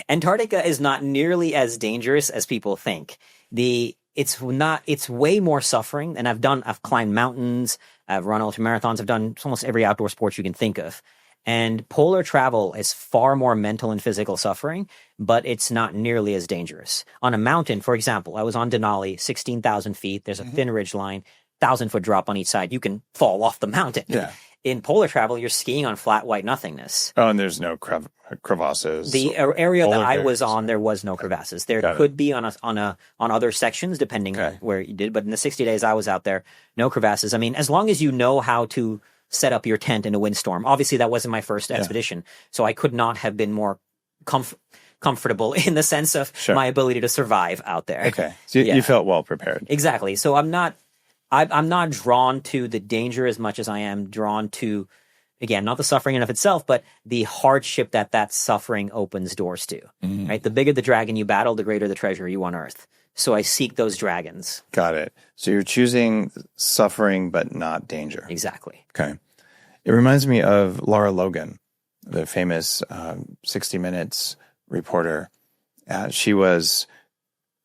S2: Antarctica is not nearly as dangerous as people think. It's way more suffering. And I've climbed mountains, I've run ultramarathons, I've done almost every outdoor sport you can think of. And polar travel is far more mental and physical suffering, but it's not nearly as dangerous. On a mountain, for example, I was on Denali, 16,000 feet. There's a thin ridge line, 1,000-foot drop on each side. You can fall off the mountain.
S1: Yeah.
S2: In polar travel, you're skiing on flat white nothingness.
S1: Oh, and there's no crevasses.
S2: The area that I was on, there was no crevasses. There could be on other sections, depending on where you did. But in the 60 days I was out there, no crevasses. I mean, as long as you know how to set up your tent in a windstorm. Obviously, that wasn't my first expedition, so I could not have been more comfortable in the sense of my ability to survive out there.
S1: Okay, so you felt well prepared.
S2: Exactly. So I'm not drawn to the danger as much as I am drawn to, again, not the suffering in and of itself, but the hardship that suffering opens doors to. Right? The bigger the dragon you battle, the greater the treasure you unearth. So I seek those dragons.
S1: Got it. So you're choosing suffering, but not danger.
S2: Exactly.
S1: Okay. It reminds me of Lara Logan, the famous 60 Minutes reporter. She was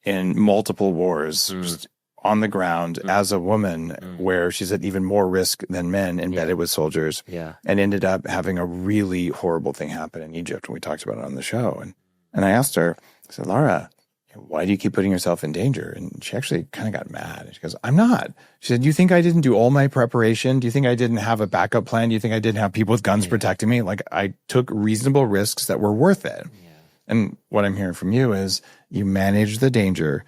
S1: in multiple wars just on the ground as a woman, where she's at even more risk than men embedded with soldiers, and ended up having a really horrible thing happen in Egypt. And we talked about it on the show. And I asked her, I said, Lara, why do you keep putting yourself in danger? And she actually kind of got mad. She goes, I'm not. She said, do you think I didn't do all my preparation? Do you think I didn't have a backup plan? Do you think I didn't have people with guns protecting me? Like, I took reasonable risks that were worth it. Yeah. And what I'm hearing from you is you managed the danger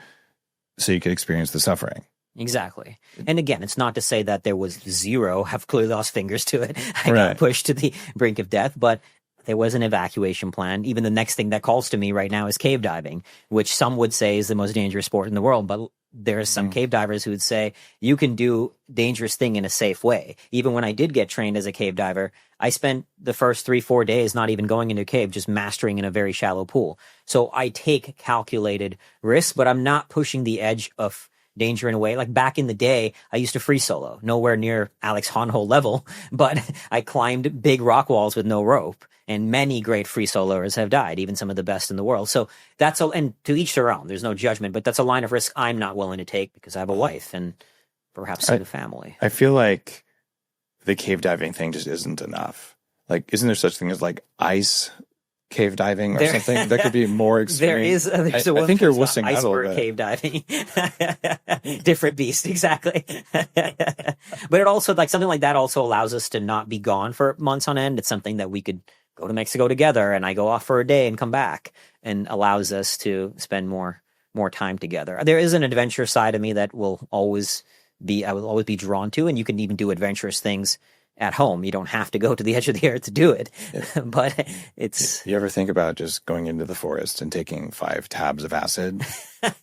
S1: so you could experience the suffering.
S2: Exactly. And again, it's not to say that there was zero, have clearly lost fingers to it. I got pushed to the brink of death, but there was an evacuation plan. Even the next thing that calls to me right now is cave diving, which some would say is the most dangerous sport in the world. But there are some cave divers who would say you can do dangerous thing in a safe way. Even when I did get trained as a cave diver, I spent the first 3-4 days not even going into a cave, just mastering in a very shallow pool. So I take calculated risks, but I'm not pushing the edge of danger in a way. Like back in the day, I used to free solo, nowhere near Alex Honnold level, but I climbed big rock walls with no rope. And many great free soloers have died, even some of the best in the world. So that's and to each their own. There's no judgment, but that's a line of risk I'm not willing to take because I have a wife and perhaps a family.
S1: I feel like the cave diving thing just isn't enough. Like, isn't there such thing as like ice cave diving or something that could be more extreme?
S2: There's
S1: I think you're wussing out a little bit.
S2: Cave diving, different beast, exactly. But it also, like something like that, also allows us to not be gone for months on end. It's something that we could go to Mexico together, and I go off for a day and come back, and allows us to spend more time together. There is an adventure side of me that I will always be drawn to, and you can even do adventurous things at home. You don't have to go to the edge of the earth to do it. But it's...
S1: You ever think about just going into the forest and taking 5 tabs of acid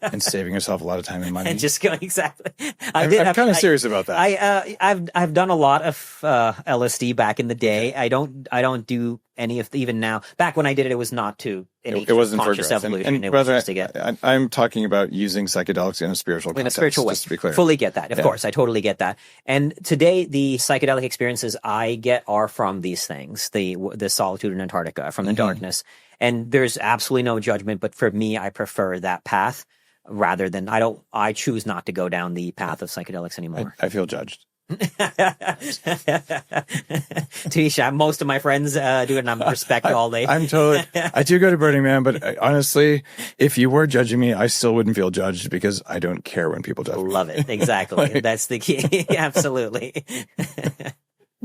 S1: and saving yourself a lot of time and money?
S2: And just going, exactly.
S1: I'm kind of serious about that.
S2: I've done a lot of LSD back in the day. I don't do any of even now. Back when I did it, it was not to any
S1: wasn't
S2: conscious
S1: for
S2: evolution.
S1: And
S2: it was just to get...
S1: I'm talking about using psychedelics in a spiritual context.
S2: In a spiritual way.
S1: Just to be clear.
S2: Fully get that. Of course, I totally get that. And today, the psychedelic experiences I get are from these things, the solitude in Antarctica, from the darkness. And there's absolutely no judgment, but for me, I prefer that path rather than I choose not to go down the path of psychedelics anymore.
S1: I feel judged.
S2: Tisha, most of my friends do it, and I'm respect all day.
S1: I do go to Burning Man, but honestly, if you were judging me, I still wouldn't feel judged because I don't care when people judge me.
S2: Love it. Exactly. That's the key. Absolutely.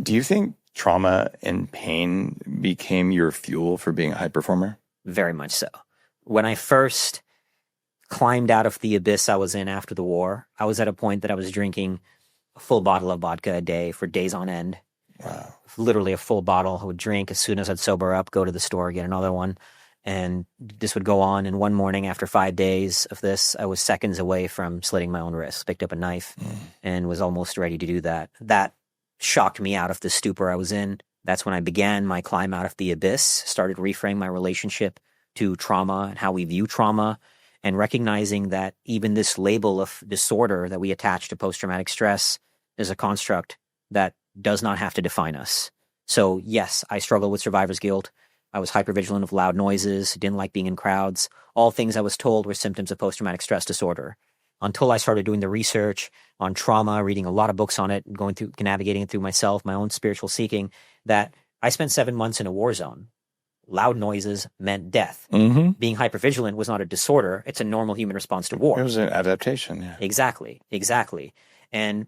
S1: Do you think trauma and pain became your fuel for being a high performer?
S2: Very much so. When I first climbed out of the abyss I was in after the war, I was at a point that I was drinking a full bottle of vodka a day for days on end.
S1: Wow.
S2: Literally a full bottle. I would drink as soon as I'd sober up, go to the store, get another one. And this would go on. And one morning after 5 days of this, I was seconds away from slitting my own wrist, picked up a knife and was almost ready to do that. That shocked me out of the stupor I was in. That's when I began my climb out of the abyss, started reframing my relationship to trauma and how we view trauma, and recognizing that even this label of disorder that we attach to post-traumatic stress is a construct that does not have to define us. So yes, I struggled with survivor's guilt. I was hypervigilant of loud noises, didn't like being in crowds. All things I was told were symptoms of post-traumatic stress disorder. Until I started doing the research on trauma, reading a lot of books on it, navigating it through myself, my own spiritual seeking, that I spent 7 months in a war zone. Loud noises meant death.
S1: Mm-hmm.
S2: Being hypervigilant was not a disorder. It's a normal human response to war.
S1: It was an adaptation. Yeah.
S2: Exactly. And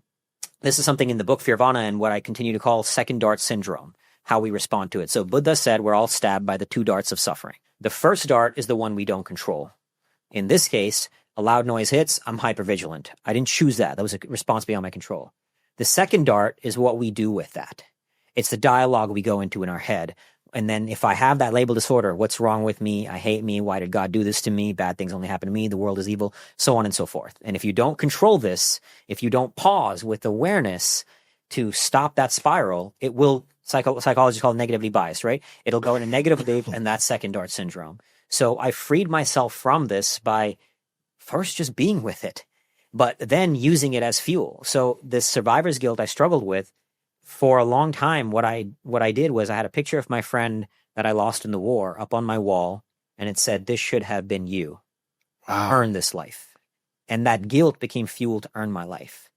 S2: this is something in the book Fearvana and what I continue to call second dart syndrome, how we respond to it. So Buddha said we're all stabbed by the 2 darts of suffering. The first dart is the one we don't control. In this case, a loud noise hits, I'm hypervigilant. I didn't choose that. That was a response beyond my control. The second dart is what we do with that. It's the dialogue we go into in our head. And then if I have that label disorder, what's wrong with me? I hate me. Why did God do this to me? Bad things only happen to me. The world is evil, so on and so forth. And if you don't control this, if you don't pause with awareness to stop that spiral, it will, psychologists call it negatively biased, right? It'll go in a negative loop, and that's second dart syndrome. So I freed myself from this by first just being with it, but then using it as fuel. So this survivor's guilt I struggled with, for a long time, what I did was I had a picture of my friend that I lost in the war up on my wall, and it said, "This should have been you.
S1: Wow.
S2: Earn this life." And that guilt became fuel to earn my life.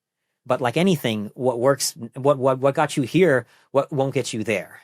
S2: But like anything, what works, what got you here, what won't get you there.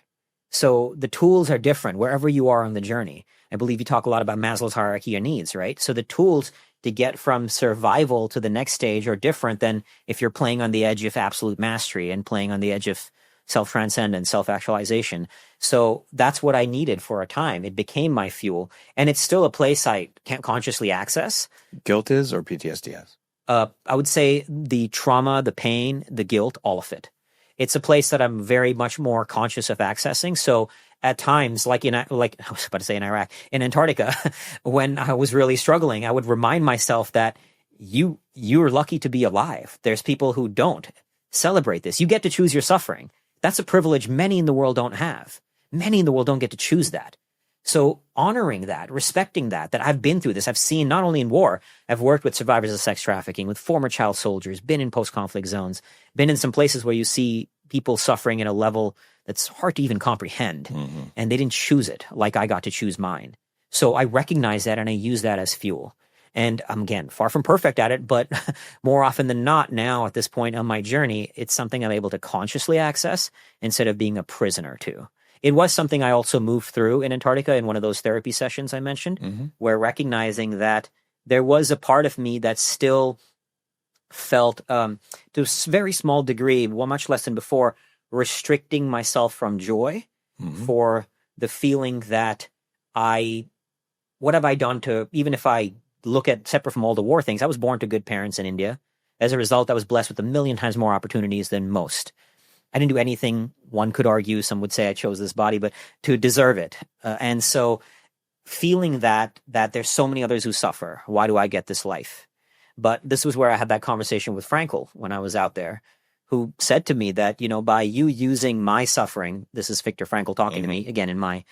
S2: So the tools are different wherever you are on the journey. I believe you talk a lot about Maslow's hierarchy of needs, right? So the tools to get from survival to the next stage are different than if you're playing on the edge of absolute mastery and playing on the edge of self-transcendence, self-actualization. So that's what I needed for a time. It became my fuel. And it's still a place I can't consciously access.
S1: Guilt is, or PTSD is?
S2: I would say the trauma, the pain, the guilt, all of it. It's a place that I'm very much more conscious of accessing. So at times, like I was about to say in Iraq, in Antarctica, when I was really struggling, I would remind myself that you're lucky to be alive. There's people who don't. Celebrate this. You get to choose your suffering. That's a privilege many in the world don't have. Many in the world don't get to choose that. So honoring that, respecting that I've been through this. I've seen, not only in war, I've worked with survivors of sex trafficking, with former child soldiers, been in post-conflict zones, been in some places where you see people suffering at a level that's hard to even comprehend. Mm-hmm. And they didn't choose it like I got to choose mine. So I recognize that and I use that as fuel. And I'm, again, far from perfect at it, but more often than not now at this point on my journey, it's something I'm able to consciously access instead of being a prisoner to. It was something I also moved through in Antarctica in one of those therapy sessions I mentioned, mm-hmm. where recognizing that there was a part of me that still felt, to a very small degree, well, much less than before, restricting myself from joy mm-hmm. for the feeling that what have I done to, even if I look at separate from all the war things, I was born to good parents in India. As a result, I was blessed with 1,000,000 times more opportunities than most. I didn't do anything, one could argue, some would say I chose this body, but to deserve it. And so feeling that there's so many others who suffer, why do I get this life? But this was where I had that conversation with Frankl when I was out there, who said to me that, by you using my suffering, this is Viktor Frankl talking mm-hmm. to me, again, in my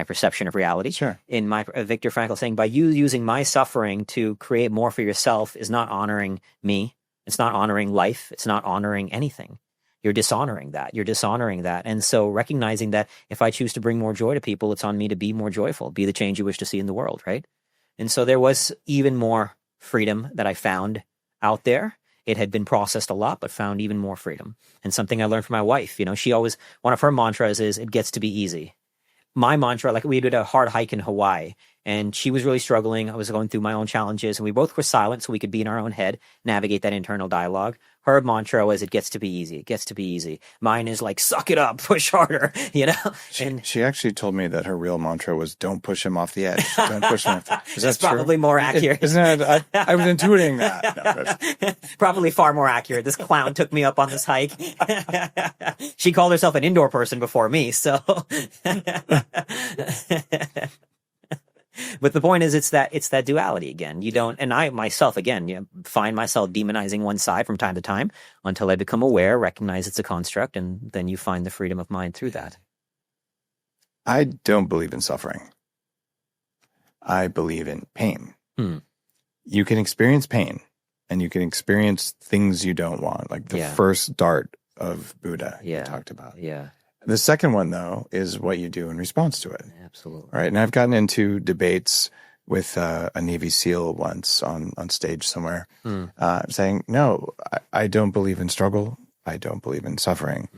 S2: perception of reality. Sure. In my Viktor Frankl saying, by you using my suffering to create more for yourself is not honoring me. It's not honoring life. It's not honoring anything. You're dishonoring that. And so recognizing that if I choose to bring more joy to people, it's on me to be more joyful, be the change you wish to see in the world, right? And so there was even more freedom that I found out there. It had been processed a lot, but found even more freedom. And something I learned from my wife, she always, one of her mantras is, it gets to be easy. My mantra, like we did a hard hike in Hawaii, and she was really struggling. I was going through my own challenges, and we both were silent so we could be in our own head, navigate that internal dialogue. Her mantra was, it gets to be easy. It gets to be easy. Mine is like, suck it up, push harder,
S1: She actually told me that her real mantra was, don't push him off the edge. Don't push him off the edge. Is that
S2: probably more accurate.
S1: Isn't it? I was intuiting that. No,
S2: probably far more accurate. This clown took me up on this hike. She called herself an indoor person before me, so... But the point is, it's that duality again. You don't, and I myself, again, find myself demonizing one side from time to time until I become aware, recognize it's a construct, and then you find the freedom of mind through that.
S1: I don't believe in suffering. I believe in pain. You can experience pain, and you can experience things you don't want, like the first dart of Buddha you talked about.
S2: Yeah.
S1: The second one, though, is what you do in response to it.
S2: Absolutely.
S1: Right. And I've gotten into debates with a Navy SEAL once on stage somewhere, saying, no, I don't believe in struggle. I don't believe in suffering.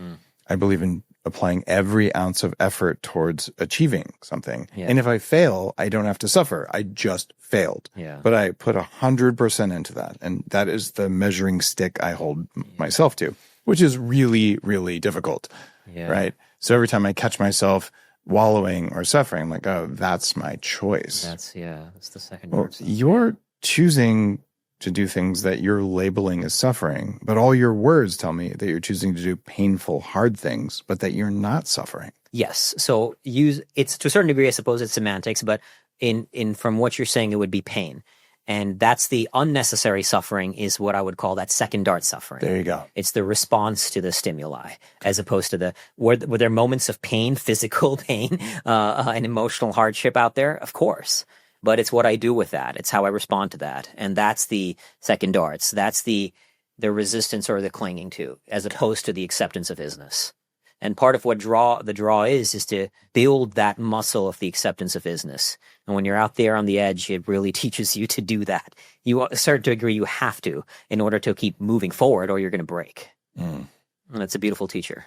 S1: I believe in applying every ounce of effort towards achieving something. Yeah. And if I fail, I don't have to suffer. I just failed. Yeah. But I put 100% into that. And that is the measuring stick I hold myself to, which is really, really difficult. Yeah. Right. So every time I catch myself wallowing or suffering, I'm like, oh, that's my choice.
S2: That's the second.
S1: Well, you're choosing to do things that you're labeling as suffering, but all your words tell me that you're choosing to do painful, hard things, but that you're not suffering.
S2: Yes. So it's to a certain degree, I suppose it's semantics, but in from what you're saying, it would be pain. And that's the unnecessary suffering is what I would call that second dart suffering.
S1: There you go.
S2: It's the response to the stimuli as opposed to were there moments of pain, physical pain, and emotional hardship out there? Of course. But it's what I do with that. It's how I respond to that. And that's the second darts. That's the resistance or the clinging to, as opposed to the acceptance of isness. And part of what the draw is to build that muscle of the acceptance of isness. And when you're out there on the edge, it really teaches you to do that. You start to agree you have to in order to keep moving forward or you're going to break. And it's a beautiful teacher.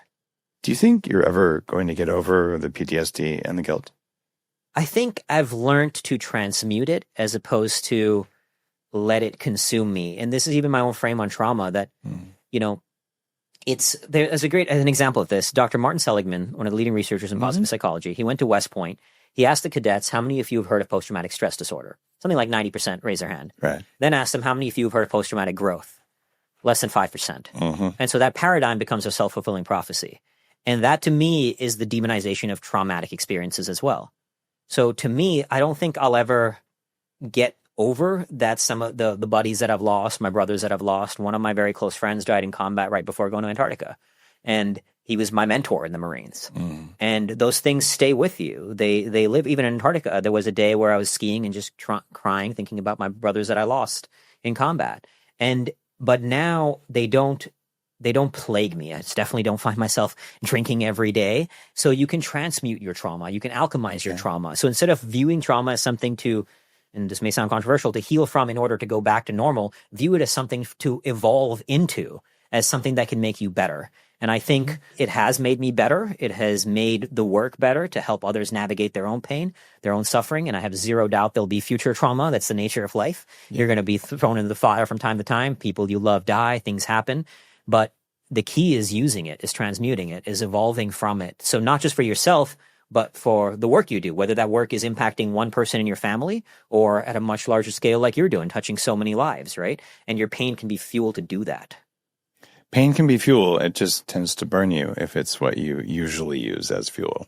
S1: Do you think you're ever going to get over the PTSD and the guilt?
S2: I think I've learned to transmute it as opposed to let it consume me. And this is even my own frame on trauma that, there's an example of this. Dr. Martin Seligman, one of the leading researchers in positive psychology, he went to West Point. He asked the cadets, how many of you have heard of post-traumatic stress disorder? Something like 90% raise their hand.
S1: Right.
S2: Then asked them, how many of you have heard of post-traumatic growth? Less than 5%. And so that paradigm becomes a self-fulfilling prophecy. And that to me is the demonization of traumatic experiences as well. So to me, I don't think I'll ever get over that. Some of the buddies that I've lost, my brothers that I've lost, one of my very close friends died in combat right before going to Antarctica. And he was my mentor in the Marines. And those things stay with you. They live even in Antarctica. There was a day where I was skiing and just crying, thinking about my brothers that I lost in combat. But now they don't plague me. I definitely don't find myself drinking every day. So you can transmute your trauma. You can alchemize your trauma. So instead of viewing trauma as something to, and this may sound controversial, to heal from in order to go back to normal, view it as something to evolve into, as something that can make you better. And I think it has made me better. It has made the work better to help others navigate their own pain, their own suffering. And I have zero doubt there'll be future trauma. That's the nature of life. You're going to be thrown into the fire from time to time. People you love die. Things happen. But the key is using it, is transmuting it, is evolving from it. So not just for yourself, but for the work you do, whether that work is impacting one person in your family or at a much larger scale like you're doing, touching so many lives, right? And your pain can be fuel to do that.
S1: Pain can be fuel. It just tends to burn you if it's what you usually use as fuel.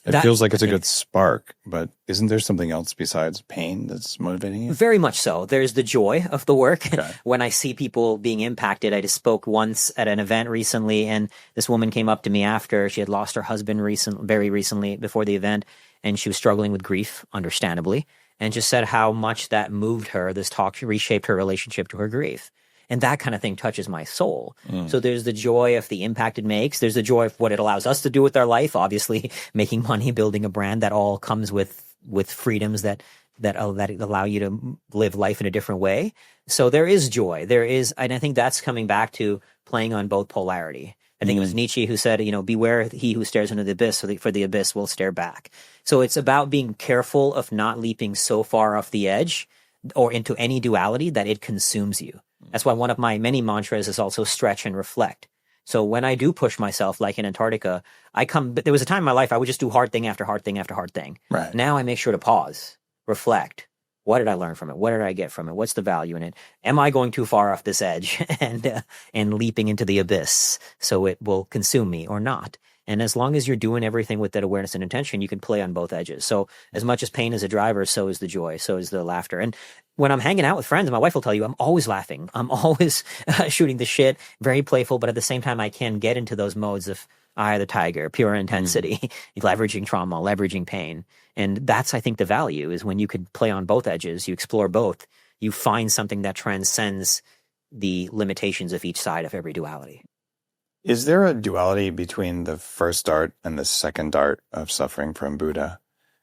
S1: It feels like it's a good spark, but isn't there something else besides pain that's motivating you?
S2: Very much so. There's the joy of the work.
S1: Okay.
S2: When I see people being impacted, I just spoke once at an event recently, and this woman came up to me after she had lost her husband very recently before the event, and she was struggling with grief, understandably, and just said how much that moved her. This talk reshaped her relationship to her grief. And that kind of thing touches my soul. So there's the joy of the impact it makes. There's the joy of what it allows us to do with our life. Obviously, making money, building a brand, that all comes with freedoms that allow you to live life in a different way. So there is joy. And I think that's coming back to playing on both polarity. I think it was Nietzsche who said, beware he who stares into the abyss, for the abyss will stare back. So it's about being careful of not leaping so far off the edge or into any duality that it consumes you. That's why one of my many mantras is also stretch and reflect. So when I do push myself, like in Antarctica, but there was a time in my life I would just do hard thing after hard thing after hard thing.
S1: Right.
S2: Now I make sure to pause, reflect. What did I learn from it? What did I get from it? What's the value in it? Am I going too far off this edge and leaping into the abyss so it will consume me or not? And as long as you're doing everything with that awareness and intention, you can play on both edges. So as much as pain is a driver, so is the joy, so is the laughter. And when I'm hanging out with friends, my wife will tell you, I'm always laughing. I'm always shooting the shit, very playful, but at the same time, I can get into those modes of eye of the tiger, pure intensity, leveraging trauma, leveraging pain. And that's, I think, the value is when you could play on both edges, you explore both, you find something that transcends the limitations of each side of every duality.
S1: Is there a duality between the first dart and the second dart of suffering from Buddha,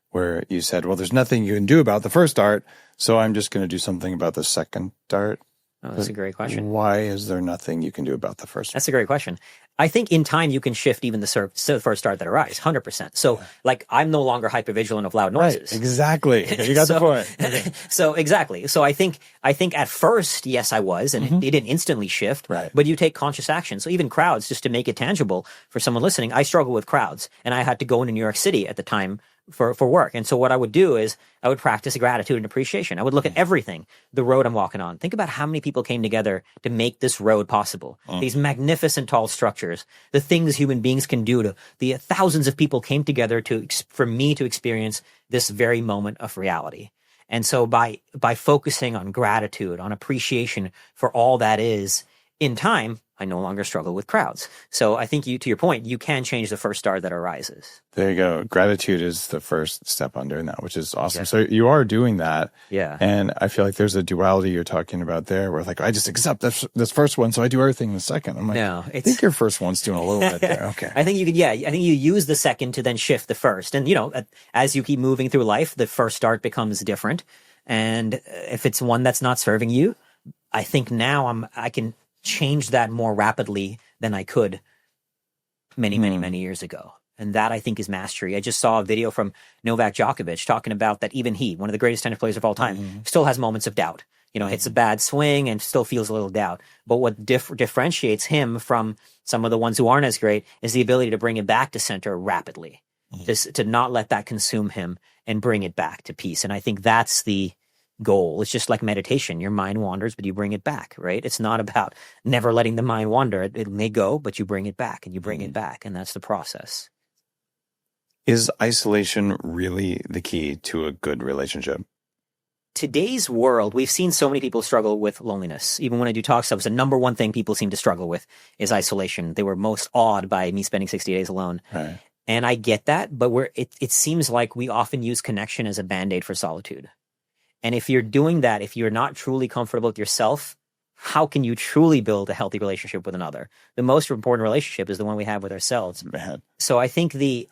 S1: where you said, well, there's nothing you can do about the first dart, so I'm just going to do something about the second dart?
S2: Oh, that's a great question.
S1: Why is there nothing you can do about the first?
S2: That's a great question. I think in time you can shift even the first dart that arise, 100%. So, like, I'm no longer hypervigilant of loud noises.
S1: Right, exactly. You got the point. Okay.
S2: So exactly. So I think at first, yes, I was, and it didn't instantly shift.
S1: Right.
S2: But you take conscious action. So even crowds, just to make it tangible for someone listening, I struggle with crowds, and I had to go into New York City at the time for work. And so what I would do is I would practice gratitude and appreciation. I would look at everything, the road I'm walking on. Think about how many people came together to make this road possible. These magnificent tall structures, the things human beings can do to the thousands of people came together for me to experience this very moment of reality. And so by focusing on gratitude, on appreciation for all that is, in time, I no longer struggle with crowds. So I think to your point, you can change the first star that arises.
S1: There you go. Gratitude is the first step on doing that, which is awesome.
S2: Exactly.
S1: So you are doing that.
S2: Yeah.
S1: And I feel like there's a duality you're talking about there where like, I just accept this first one, so I do everything in the second. I'm like,
S2: no,
S1: I think your first one's doing a little bit there. Okay.
S2: I think I think you use the second to then shift the first. And, as you keep moving through life, the first start becomes different. And if it's one that's not serving you, I think now I can change that more rapidly than I could many years ago. And that, I think, is mastery. I just saw a video from Novak Djokovic talking about that even he, one of the greatest tennis players of all time, still has moments of doubt. Hits a bad swing and still feels a little doubt. But what differentiates him from some of the ones who aren't as great is the ability to bring it back to center rapidly, to not let that consume him and bring it back to peace. And I think that's the goal. It's just like meditation. Your mind wanders, but you bring it back, right? It's not about never letting the mind wander. It may go, but you bring it back and you bring it back. And that's the process.
S1: Is isolation really the key to a good relationship?
S2: Today's world, we've seen so many people struggle with loneliness. Even when I do talk stuff, it's the number one thing people seem to struggle with is isolation. They were most awed by me spending 60 days alone.
S1: Right.
S2: And I get that, but it seems like we often use connection as a band-aid for solitude. And if you're doing that, if you're not truly comfortable with yourself, how can you truly build a healthy relationship with another? The most important relationship is the one we have with ourselves.
S1: Bad.
S2: So I think the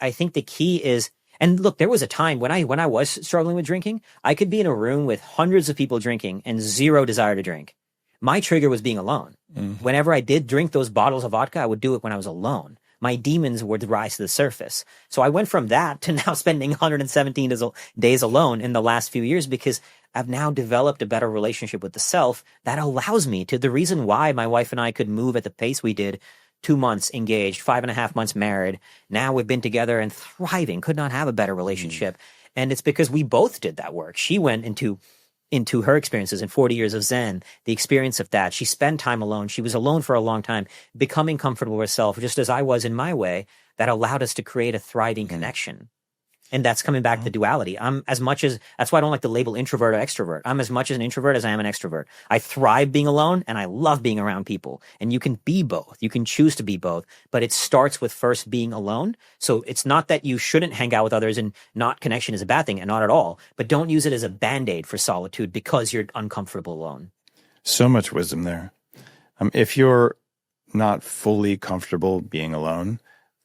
S2: key is, and look, there was a time when I was struggling with drinking, I could be in a room with hundreds of people drinking and zero desire to drink. My trigger was being alone. Whenever I did drink those bottles of vodka, I would do it when I was alone. My demons would rise to the surface. So I went from that to now spending 117 days alone in the last few years because I've now developed a better relationship with the self that allows me to. The reason why my wife and I could move at the pace we did, 2 months engaged, 5.5 months married. Now we've been together and thriving, could not have a better relationship. And it's because we both did that work. She went into her experiences in 40 years of Zen, the experience of that. She spent time alone. She was alone for a long time, becoming comfortable with herself, just as I was in my way, that allowed us to create a thriving connection. And that's coming back to duality. That's why I don't like the label introvert or extrovert. I'm as much an introvert as I am an extrovert. I thrive being alone and I love being around people. And you can be both. You can choose to be both, but it starts with first being alone. So it's not that you shouldn't hang out with others and not connection is a bad thing, and not at all, but don't use it as a band-aid for solitude because you're uncomfortable alone.
S1: So much wisdom there. If you're not fully comfortable being alone,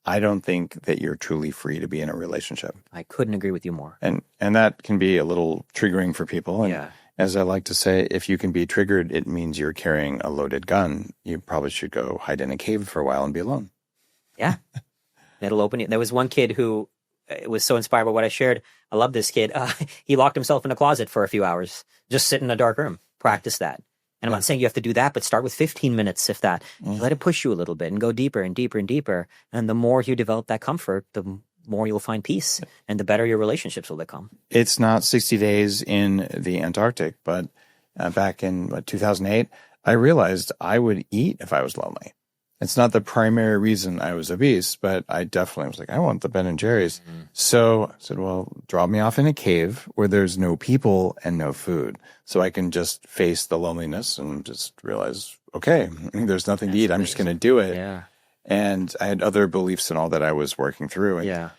S1: I don't think that you're truly free to be in a relationship.
S2: I couldn't agree with you more.
S1: And that can be a little triggering for people. And as I like to say, if you can be triggered, it means you're carrying a loaded gun. You probably should go hide in a cave for a while and be alone.
S2: Yeah. It'll open you. There was one kid who was so inspired by what I shared. I love this kid. He locked himself in a closet for a few hours, just sit in a dark room, practice that. And I'm not saying you have to do that, but start with 15 minutes, if that. Let it push you a little bit and go deeper and deeper and deeper. And the more you develop that comfort, the more you'll find peace and the better your relationships will become.
S1: It's not 60 days in the Antarctic, but back in 2008, I realized I would eat if I was lonely. It's not the primary reason I was obese, but I definitely was like, I want the Ben & Jerry's. So I said, well, drop me off in a cave where there's no people and no food. So I can just face the loneliness and just realize, okay, there's nothing to eat. I'm just going to do it.
S2: Yeah.
S1: And I had other beliefs and all that I was working through. And
S2: Yeah.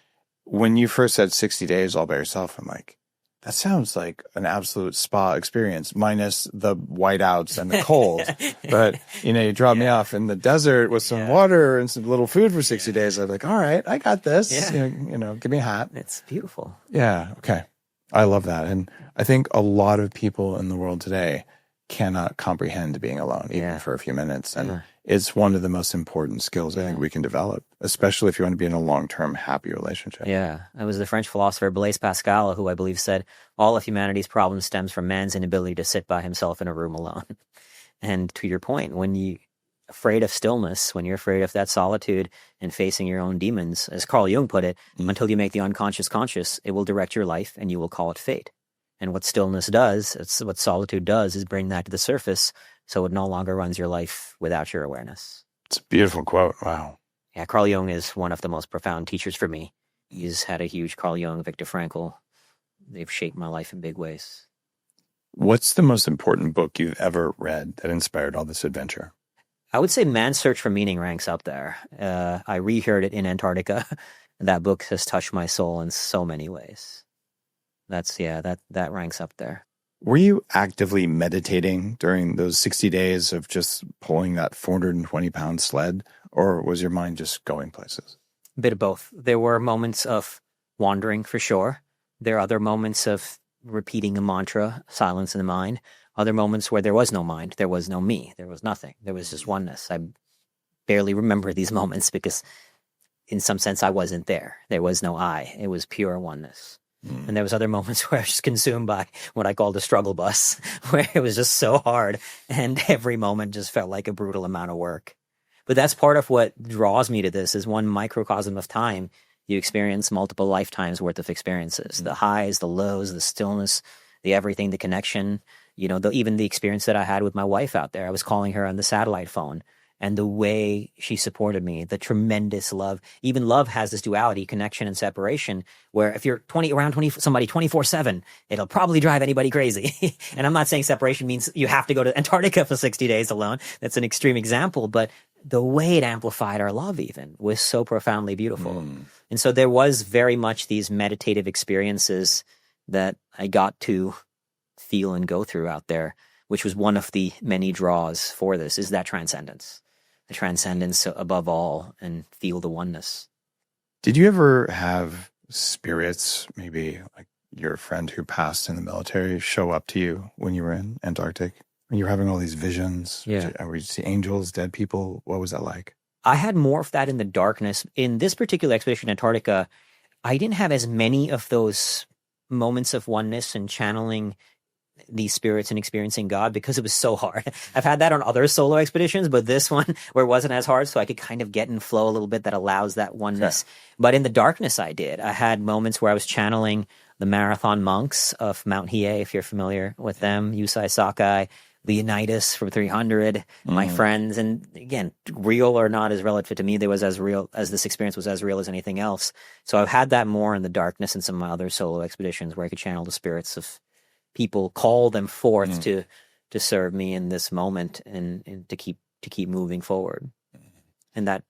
S1: when you first said 60 days all by yourself, I'm like, that sounds like an absolute spa experience, minus the whiteouts and the cold. But, you drop me off in the desert with some water and some little food for 60 days. I'm like, all right, I got this.
S2: Yeah.
S1: Give me a hat.
S2: It's beautiful.
S1: Yeah. Okay. I love that. And I think a lot of people in the world today cannot comprehend being alone, even for a few minutes. And it's one of the most important skills I think we can develop, especially if you want to be in a long-term happy relationship.
S2: Yeah. It was the French philosopher Blaise Pascal who I believe said, all of humanity's problem stems from man's inability to sit by himself in a room alone. And to your point, when you're afraid of stillness, when you're afraid of that solitude and facing your own demons, as Carl Jung put it, until you make the unconscious conscious, it will direct your life and you will call it fate. And what stillness does, it's what solitude does, is bring that to the surface so it no longer runs your life without your awareness.
S1: It's a beautiful quote. Wow.
S2: Yeah, Carl Jung is one of the most profound teachers for me. He's had a huge Carl Jung, Viktor Frankl. They've shaped my life in big ways.
S1: What's the most important book you've ever read that inspired all this adventure?
S2: I would say Man's Search for Meaning ranks up there. I reheard it in Antarctica. That book has touched my soul in so many ways. That ranks up there.
S1: Were you actively meditating during those 60 days of just pulling that 420-pound sled, or was your mind just going places?
S2: A bit of both. There were moments of wandering for sure. There are other moments of repeating a mantra, silence in the mind. Other moments where there was no mind, there was no me, there was nothing. There was just oneness. I barely remember these moments because in some sense I wasn't there. There was no I. It was pure oneness. And there was other moments where I was just consumed by what I called a struggle bus, where it was just so hard and every moment just felt like a brutal amount of work. But that's part of what draws me to this is one microcosm of time. You experience multiple lifetimes worth of experiences, the highs, the lows, the stillness, the everything, the connection, even the experience that I had with my wife out there. I was calling her on the satellite phone. And the way she supported me, the tremendous love. Even love has this duality, connection and separation, where if you're around somebody 24/7, it'll probably drive anybody crazy. And I'm not saying separation means you have to go to Antarctica for 60 days alone. That's an extreme example, but the way it amplified our love even was so profoundly beautiful. And so there was very much these meditative experiences that I got to feel and go through out there, which was one of the many draws for this, is that transcendence. The transcendence above all and feel the oneness.
S1: Did you ever have spirits, maybe like your friend who passed in the military, show up to you when you were in Antarctic? When you were having all these visions?
S2: Yeah.
S1: Where you see angels, dead people? What was that like?
S2: I had more of that in the darkness. In this particular expedition in Antarctica, I didn't have as many of those moments of oneness and channeling these spirits and experiencing God because it was so hard. I've had that on other solo expeditions, but this one where it wasn't as hard, so I could kind of get in flow a little bit that allows that oneness. Sure. But in the darkness I did. I had moments where I was channeling the marathon monks of Mount Hiei, if you're familiar with them, Yusai Sakai, Leonidas from 300, my friends. And again, real or not is relative to me. They was as real as this experience was as real as anything else. So I've had that more in the darkness in some of my other solo expeditions where I could channel the spirits of people, call them forth to serve me in this moment and to keep moving forward. And that,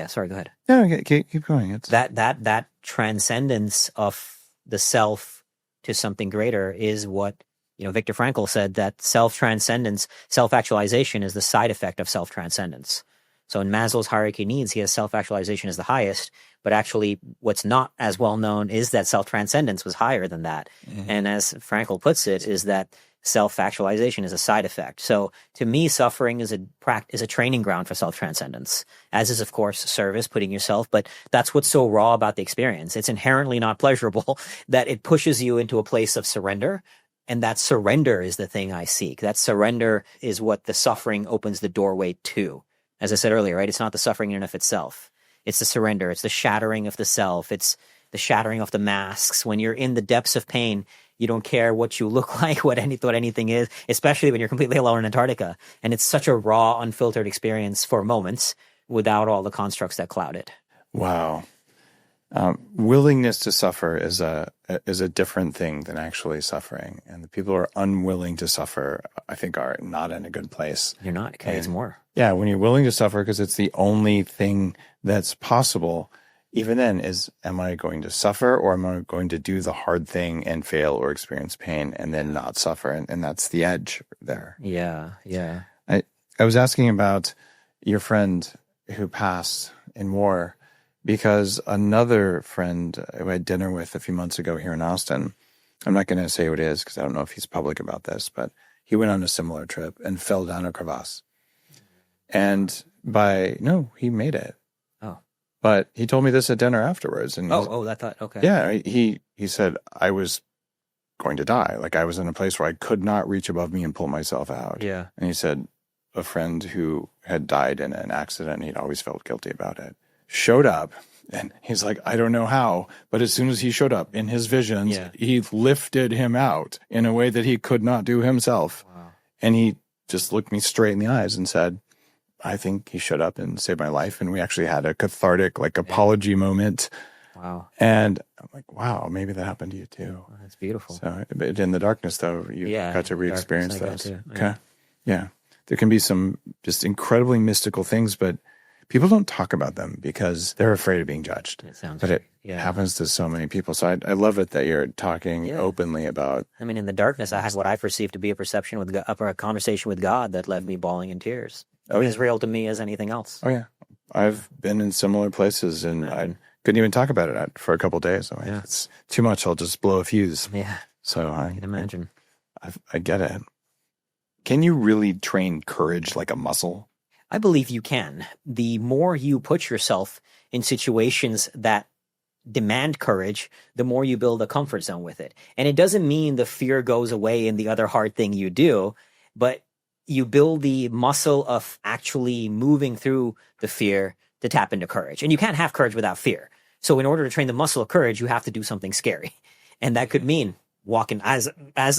S2: sorry, go ahead.
S1: No, keep going. It's...
S2: That transcendence of the self to something greater is what, Viktor Frankl said, that self-transcendence, self-actualization is the side effect of self-transcendence. So in Maslow's hierarchy of needs, he has self-actualization as the highest, but actually what's not as well known is that self-transcendence was higher than that. And as Frankl puts it, is that self-actualization is a side effect. So to me, suffering is a training ground for self-transcendence, as is, of course, service, putting yourself, but that's what's so raw about the experience. It's inherently not pleasurable that it pushes you into a place of surrender. And that surrender is the thing I seek. That surrender is what the suffering opens the doorway to. As I said earlier, right? It's not the suffering in and of itself. It's the surrender. It's the shattering of the self. It's the shattering of the masks. When you're in the depths of pain, you don't care what you look like, what anything is, especially when you're completely alone in Antarctica. And it's such a raw, unfiltered experience for moments without all the constructs that cloud it.
S1: Wow. Willingness to suffer is a different thing than actually suffering. And the people who are unwilling to suffer, I think, are not in a good place.
S2: You're not. It carries more.
S1: Yeah, when you're willing to suffer because it's the only thing that's possible, even then am I going to suffer, or am I going to do the hard thing and fail or experience pain and then not suffer? And that's the edge there.
S2: Yeah, yeah.
S1: I was asking about your friend who passed in war, because another friend who I had dinner with a few months ago here in Austin, I'm not going to say who it is because I don't know if he's public about this, but he went on a similar trip and fell down a crevasse. And he made it.
S2: Oh.
S1: But he told me this at dinner afterwards. And
S2: I thought, okay.
S1: Yeah, he said, I was going to die. Like, I was in a place where I could not reach above me and pull myself out.
S2: Yeah.
S1: And he said a friend who had died in an accident, he'd always felt guilty about it, showed up, and he's like, I don't know how, but as soon as he showed up in his visions, he lifted him out in a way that he could not do himself. Wow. And he just looked me straight in the eyes and said, I think he showed up and saved my life. And we actually had a cathartic, apology moment.
S2: Wow.
S1: And I'm like, wow, maybe that happened to you too.
S2: Oh, that's beautiful.
S1: So in the darkness, though, you got to re-experience those.
S2: Okay.
S1: Yeah. There can be some just incredibly mystical things, but people don't talk about them because they're afraid of being judged. It happens to so many people. So I love it that you're talking openly about.
S2: I mean, in the darkness, I had what I perceived to be a perception with a conversation with God that led me bawling in tears. It was as real to me as anything else.
S1: Oh, yeah. I've been in similar places, and I couldn't even talk about it for a couple of days. I'm like, it's too much. I'll just blow a fuse.
S2: Yeah.
S1: So
S2: I can imagine.
S1: I get it. Can you really train courage like a muscle?
S2: I believe you can. The more you put yourself in situations that demand courage, the more you build a comfort zone with it. And it doesn't mean the fear goes away in the other hard thing you do, but you build the muscle of actually moving through the fear to tap into courage. And you can't have courage without fear. So in order to train the muscle of courage, you have to do something scary. And that could mean walking, as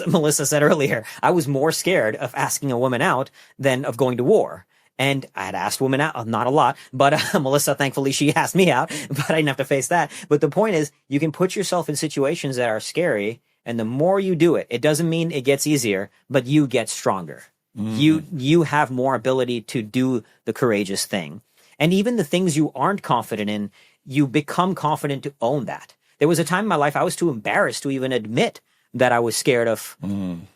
S2: Melissa said earlier, I was more scared of asking a woman out than of going to war. And I had asked women out, not a lot, but Melissa, thankfully, she asked me out, but I didn't have to face that. But the point is, you can put yourself in situations that are scary, and the more you do it, it doesn't mean it gets easier, but you get stronger. You have more ability to do the courageous thing. And even the things you aren't confident in, you become confident to own that. There was a time in my life I was too embarrassed to even admit that I was scared of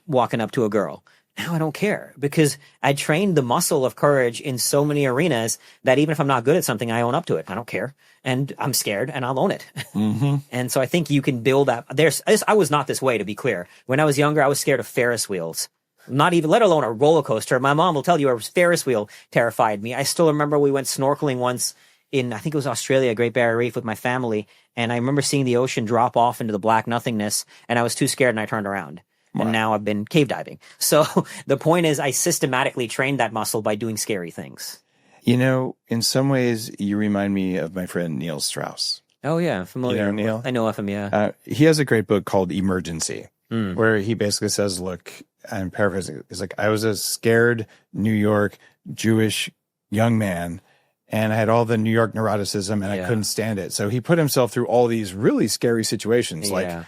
S2: walking up to a girl. Now I don't care because I trained the muscle of courage in so many arenas that even if I'm not good at something, I own up to it. I don't care. And I'm scared and I'll own it. And so I think you can build that. I was not this way, to be clear. When I was younger, I was scared of Ferris wheels. Not even, let alone a roller coaster. My mom will tell you a Ferris wheel terrified me. I still remember we went snorkeling once in, I think it was Australia, Great Barrier Reef with my family. And I remember seeing the ocean drop off into the black nothingness. And I was too scared and I turned around. Wow. And now I've been cave diving. So the point is I systematically trained that muscle by doing scary things.
S1: You know, in some ways, you remind me of my friend Neil Strauss.
S2: Oh, yeah. Familiar.
S1: You know Neil?
S2: I know of him, yeah.
S1: He has a great book called Emergency, where he basically says, look, I'm paraphrasing, it's like, I was a scared New York Jewish young man, and I had all the New York neuroticism, and I couldn't stand it. So he put himself through all these really scary situations. Like,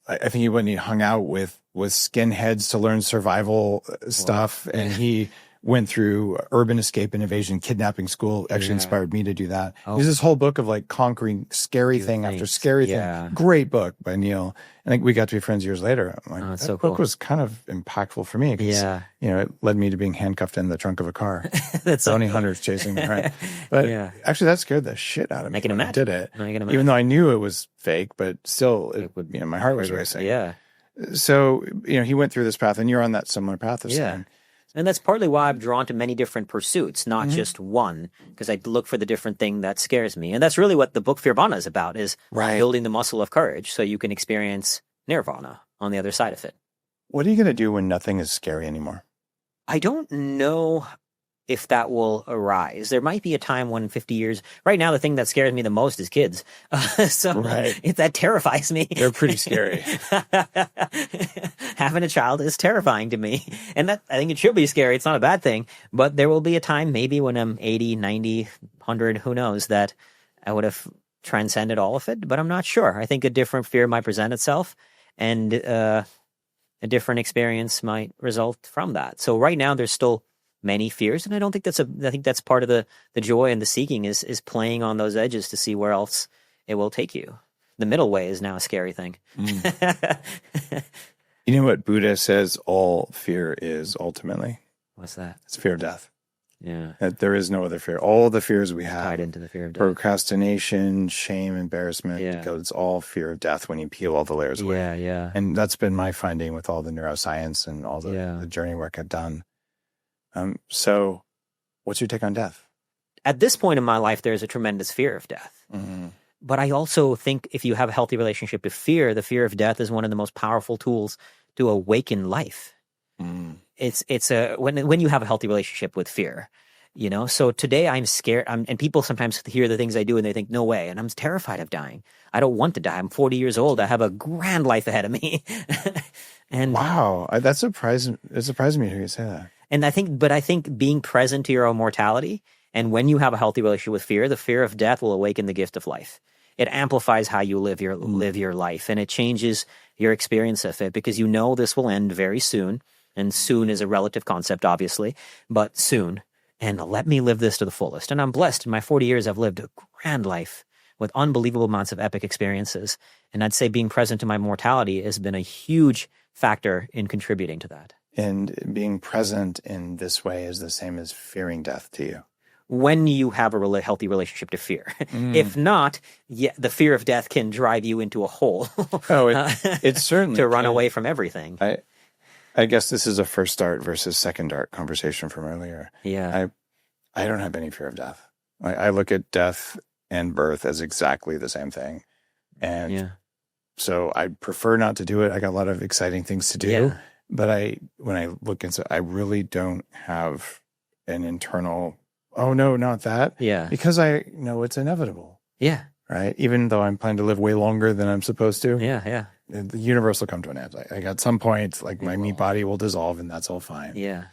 S1: I think he went and he hung out with skinheads to learn survival stuff, and he went through urban escape and evasion, kidnapping school, actually inspired me to do that. There's this whole book of like conquering scary thing after scary thing. Great book by Neil. I think we got to be friends years later. I'm like, that book was kind of impactful for me because, you know, it led me to being handcuffed in the trunk of a car. That's bounty hunters chasing me, right? But actually that scared the shit out of me.
S2: I can imagine.
S1: I did it. Even though I knew it was fake, but still, it would, you know, my heart was racing.
S2: Yeah.
S1: So, you know, he went through this path and you're on that similar path as him.
S2: And that's partly why I'm drawn to many different pursuits, not just one, because I look for the different thing that scares me. And that's really what the book Fearvana is about, is building the muscle of courage so you can experience nirvana on the other side of it.
S1: What are you going to do when nothing is scary anymore?
S2: I don't know if that will arise. There might be a time when 50 years, right now, the thing that scares me the most is kids. That terrifies me.
S1: They're pretty scary.
S2: Having a child is terrifying to me. And that, I think it should be scary. It's not a bad thing. But there will be a time, maybe when I'm 80, 90, 100, who knows, that I would have transcended all of it. But I'm not sure. I think a different fear might present itself, and a different experience might result from that. So right now, there's still many fears, and I don't think I think that's part of the joy and the seeking is playing on those edges to see where else it will take you. The middle way is now a scary thing.
S1: You know what Buddha says all fear is ultimately?
S2: What's that?
S1: It's fear of death.
S2: Yeah.
S1: That there is no other fear. All the fears we have,
S2: Tied into the fear of death.
S1: procrastination, shame, embarrassment,
S2: Yeah.
S1: it's all fear of death when you peel all the layers away.
S2: Yeah, yeah.
S1: And that's been my finding with all the neuroscience and all the journey work I've done. So what's your take on death?
S2: At this point in my life, there's a tremendous fear of death.
S1: Mm-hmm.
S2: But I also think if you have a healthy relationship to fear, the fear of death is one of the most powerful tools to awaken life.
S1: Mm.
S2: It's when you have a healthy relationship with fear, you know. So today I'm scared. And people sometimes hear the things I do and they think, no way. And I'm terrified of dying. I don't want to die. I'm 40 years old. I have a grand life ahead of me. And
S1: wow, that's surprising. It surprised me to hear you say that.
S2: And I think being present to your own mortality, and when you have a healthy relationship with fear, the fear of death will awaken the gift of life. It amplifies how you live your life, and it changes your experience of it, because you know this will end very soon. And soon is a relative concept, obviously, but soon. And let me live this to the fullest. And I'm blessed. In my 40 years, I've lived a grand life with unbelievable amounts of epic experiences. And I'd say being present to my mortality has been a huge factor in contributing to that.
S1: And being present in this way is the same as fearing death to you.
S2: When you have a healthy relationship to fear. If not, the fear of death can drive you into a hole.
S1: It's certainly
S2: to run away from everything.
S1: I guess this is a first start versus second art conversation from earlier.
S2: Yeah.
S1: I don't have any fear of death. I look at death and birth as exactly the same thing. And so I prefer not to do it. I got a lot of exciting things to do.
S2: Yeah.
S1: But when I look into it, I really don't have an internal, oh no, not that.
S2: Yeah.
S1: Because I know it's inevitable.
S2: Yeah.
S1: Right? Even though I'm planning to live way longer than I'm supposed to.
S2: Yeah, yeah.
S1: The universe will come to an end. Like at some point, like my meat body will dissolve and that's all fine.
S2: Yeah.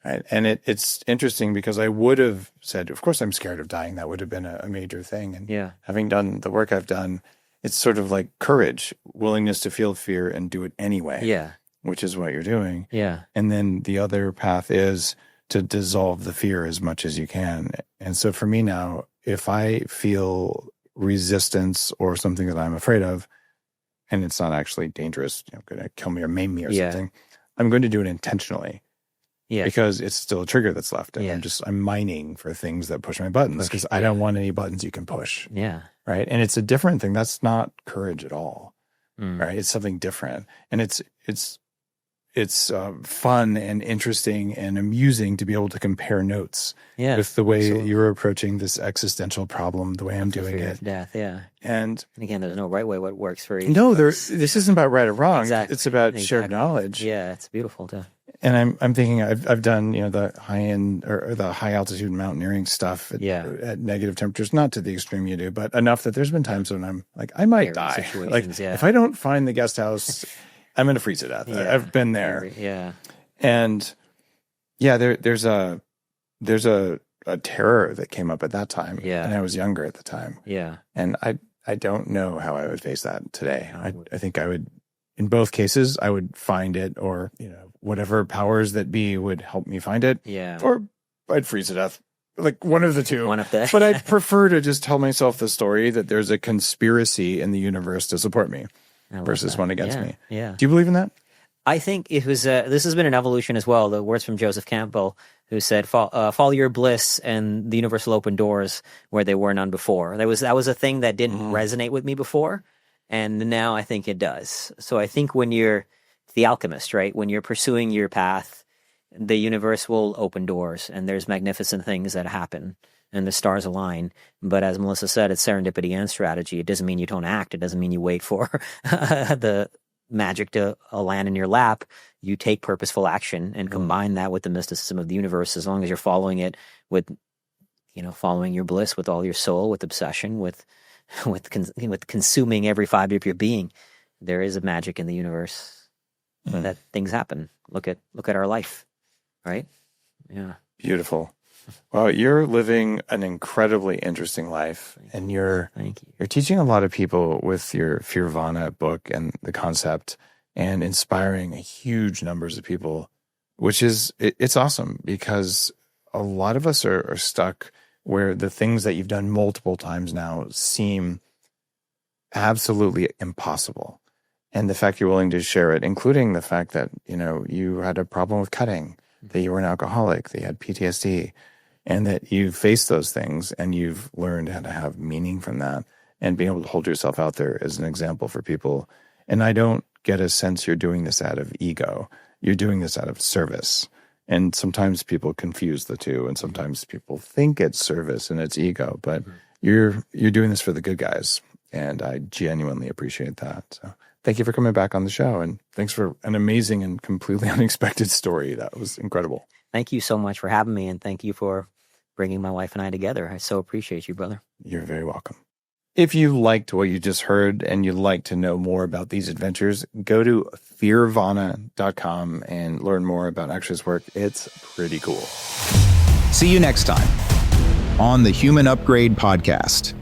S1: Right. And it's interesting because I would have said, of course I'm scared of dying. That would have been a major thing. And having done the work I've done, it's sort of like courage, willingness to feel fear and do it anyway.
S2: Yeah.
S1: Which is what you're doing.
S2: Yeah.
S1: And then the other path is to dissolve the fear as much as you can. And so for me now, if I feel resistance or something that I'm afraid of, and it's not actually dangerous, going to kill me or maim me or something, I'm going to do it intentionally. Yeah. Because it's still a trigger that's left. And I'm mining for things that push my buttons because I don't want any buttons you can push.
S2: Yeah.
S1: Right. And it's a different thing. That's not courage at all. Right. It's something different. And it's fun and interesting and amusing to be able to compare notes with the way you're approaching this existential problem, the way I'm doing it.
S2: Death,
S1: And
S2: again, there's no right way what works for each.
S1: No, this isn't about right or wrong.
S2: Exactly.
S1: It's about shared knowledge.
S2: Yeah, it's beautiful too.
S1: And I'm thinking I've done the high end or the high altitude mountaineering stuff at negative temperatures, not to the extreme you do, but enough that there's been times when I'm like I might die. Like if I don't find the guest house, I'm going to freeze to death. I've been there.
S2: Yeah.
S1: And there's a terror that came up at that time. Yeah. And I was younger at the time.
S2: Yeah.
S1: And I don't know how I would face that today. I think I would, in both cases, I would find it, or, whatever powers that be would help me find it.
S2: Yeah.
S1: Or I'd freeze to death. Like one of the two.
S2: One of the.
S1: But I'd prefer to just tell myself the story that there's a conspiracy in the universe to support me versus one against me.
S2: Yeah.
S1: Do you believe in that?
S2: I think it was, this has been an evolution as well. The words from Joseph Campbell, who said, follow your bliss and the universe will open doors where there were none before. That was a thing that didn't resonate with me before. And now I think it does. So I think when you're the alchemist, right? When you're pursuing your path, the universe will open doors and there's magnificent things that happen and the stars align. But as Melissa said, it's serendipity and strategy. It doesn't mean you don't act. It doesn't mean you wait for the magic to land in your lap, you take purposeful action and combine that with the mysticism of the universe. As long as you're following it with, following your bliss with all your soul, with obsession, with consuming every fiber of your being, there is a magic in the universe that things happen. Look at our life, right? Yeah.
S1: Beautiful. Well, you're living an incredibly interesting life, and you're teaching a lot of people with your Fearvana book and the concept, and inspiring huge numbers of people, which is, it's awesome, because a lot of us are stuck where the things that you've done multiple times now seem absolutely impossible. And the fact you're willing to share it, including the fact that, you had a problem with cutting, that you were an alcoholic, that you had PTSD, and that you faced those things and you've learned how to have meaning from that and being able to hold yourself out there as an example for people. And I don't get a sense you're doing this out of ego. You're doing this out of service. And sometimes people confuse the two, and sometimes people think it's service and it's ego, but you're doing this for the good guys. And I genuinely appreciate that. So thank you for coming back on the show. And thanks for an amazing and completely unexpected story. That was incredible.
S2: Thank you so much for having me, and thank you for bringing my wife and I together. I so appreciate you, brother.
S1: You're very welcome. If you liked what you just heard and you'd like to know more about these adventures, go to fearvana.com and learn more about Akshay's work. It's pretty cool.
S3: See you next time on the Human Upgrade Podcast.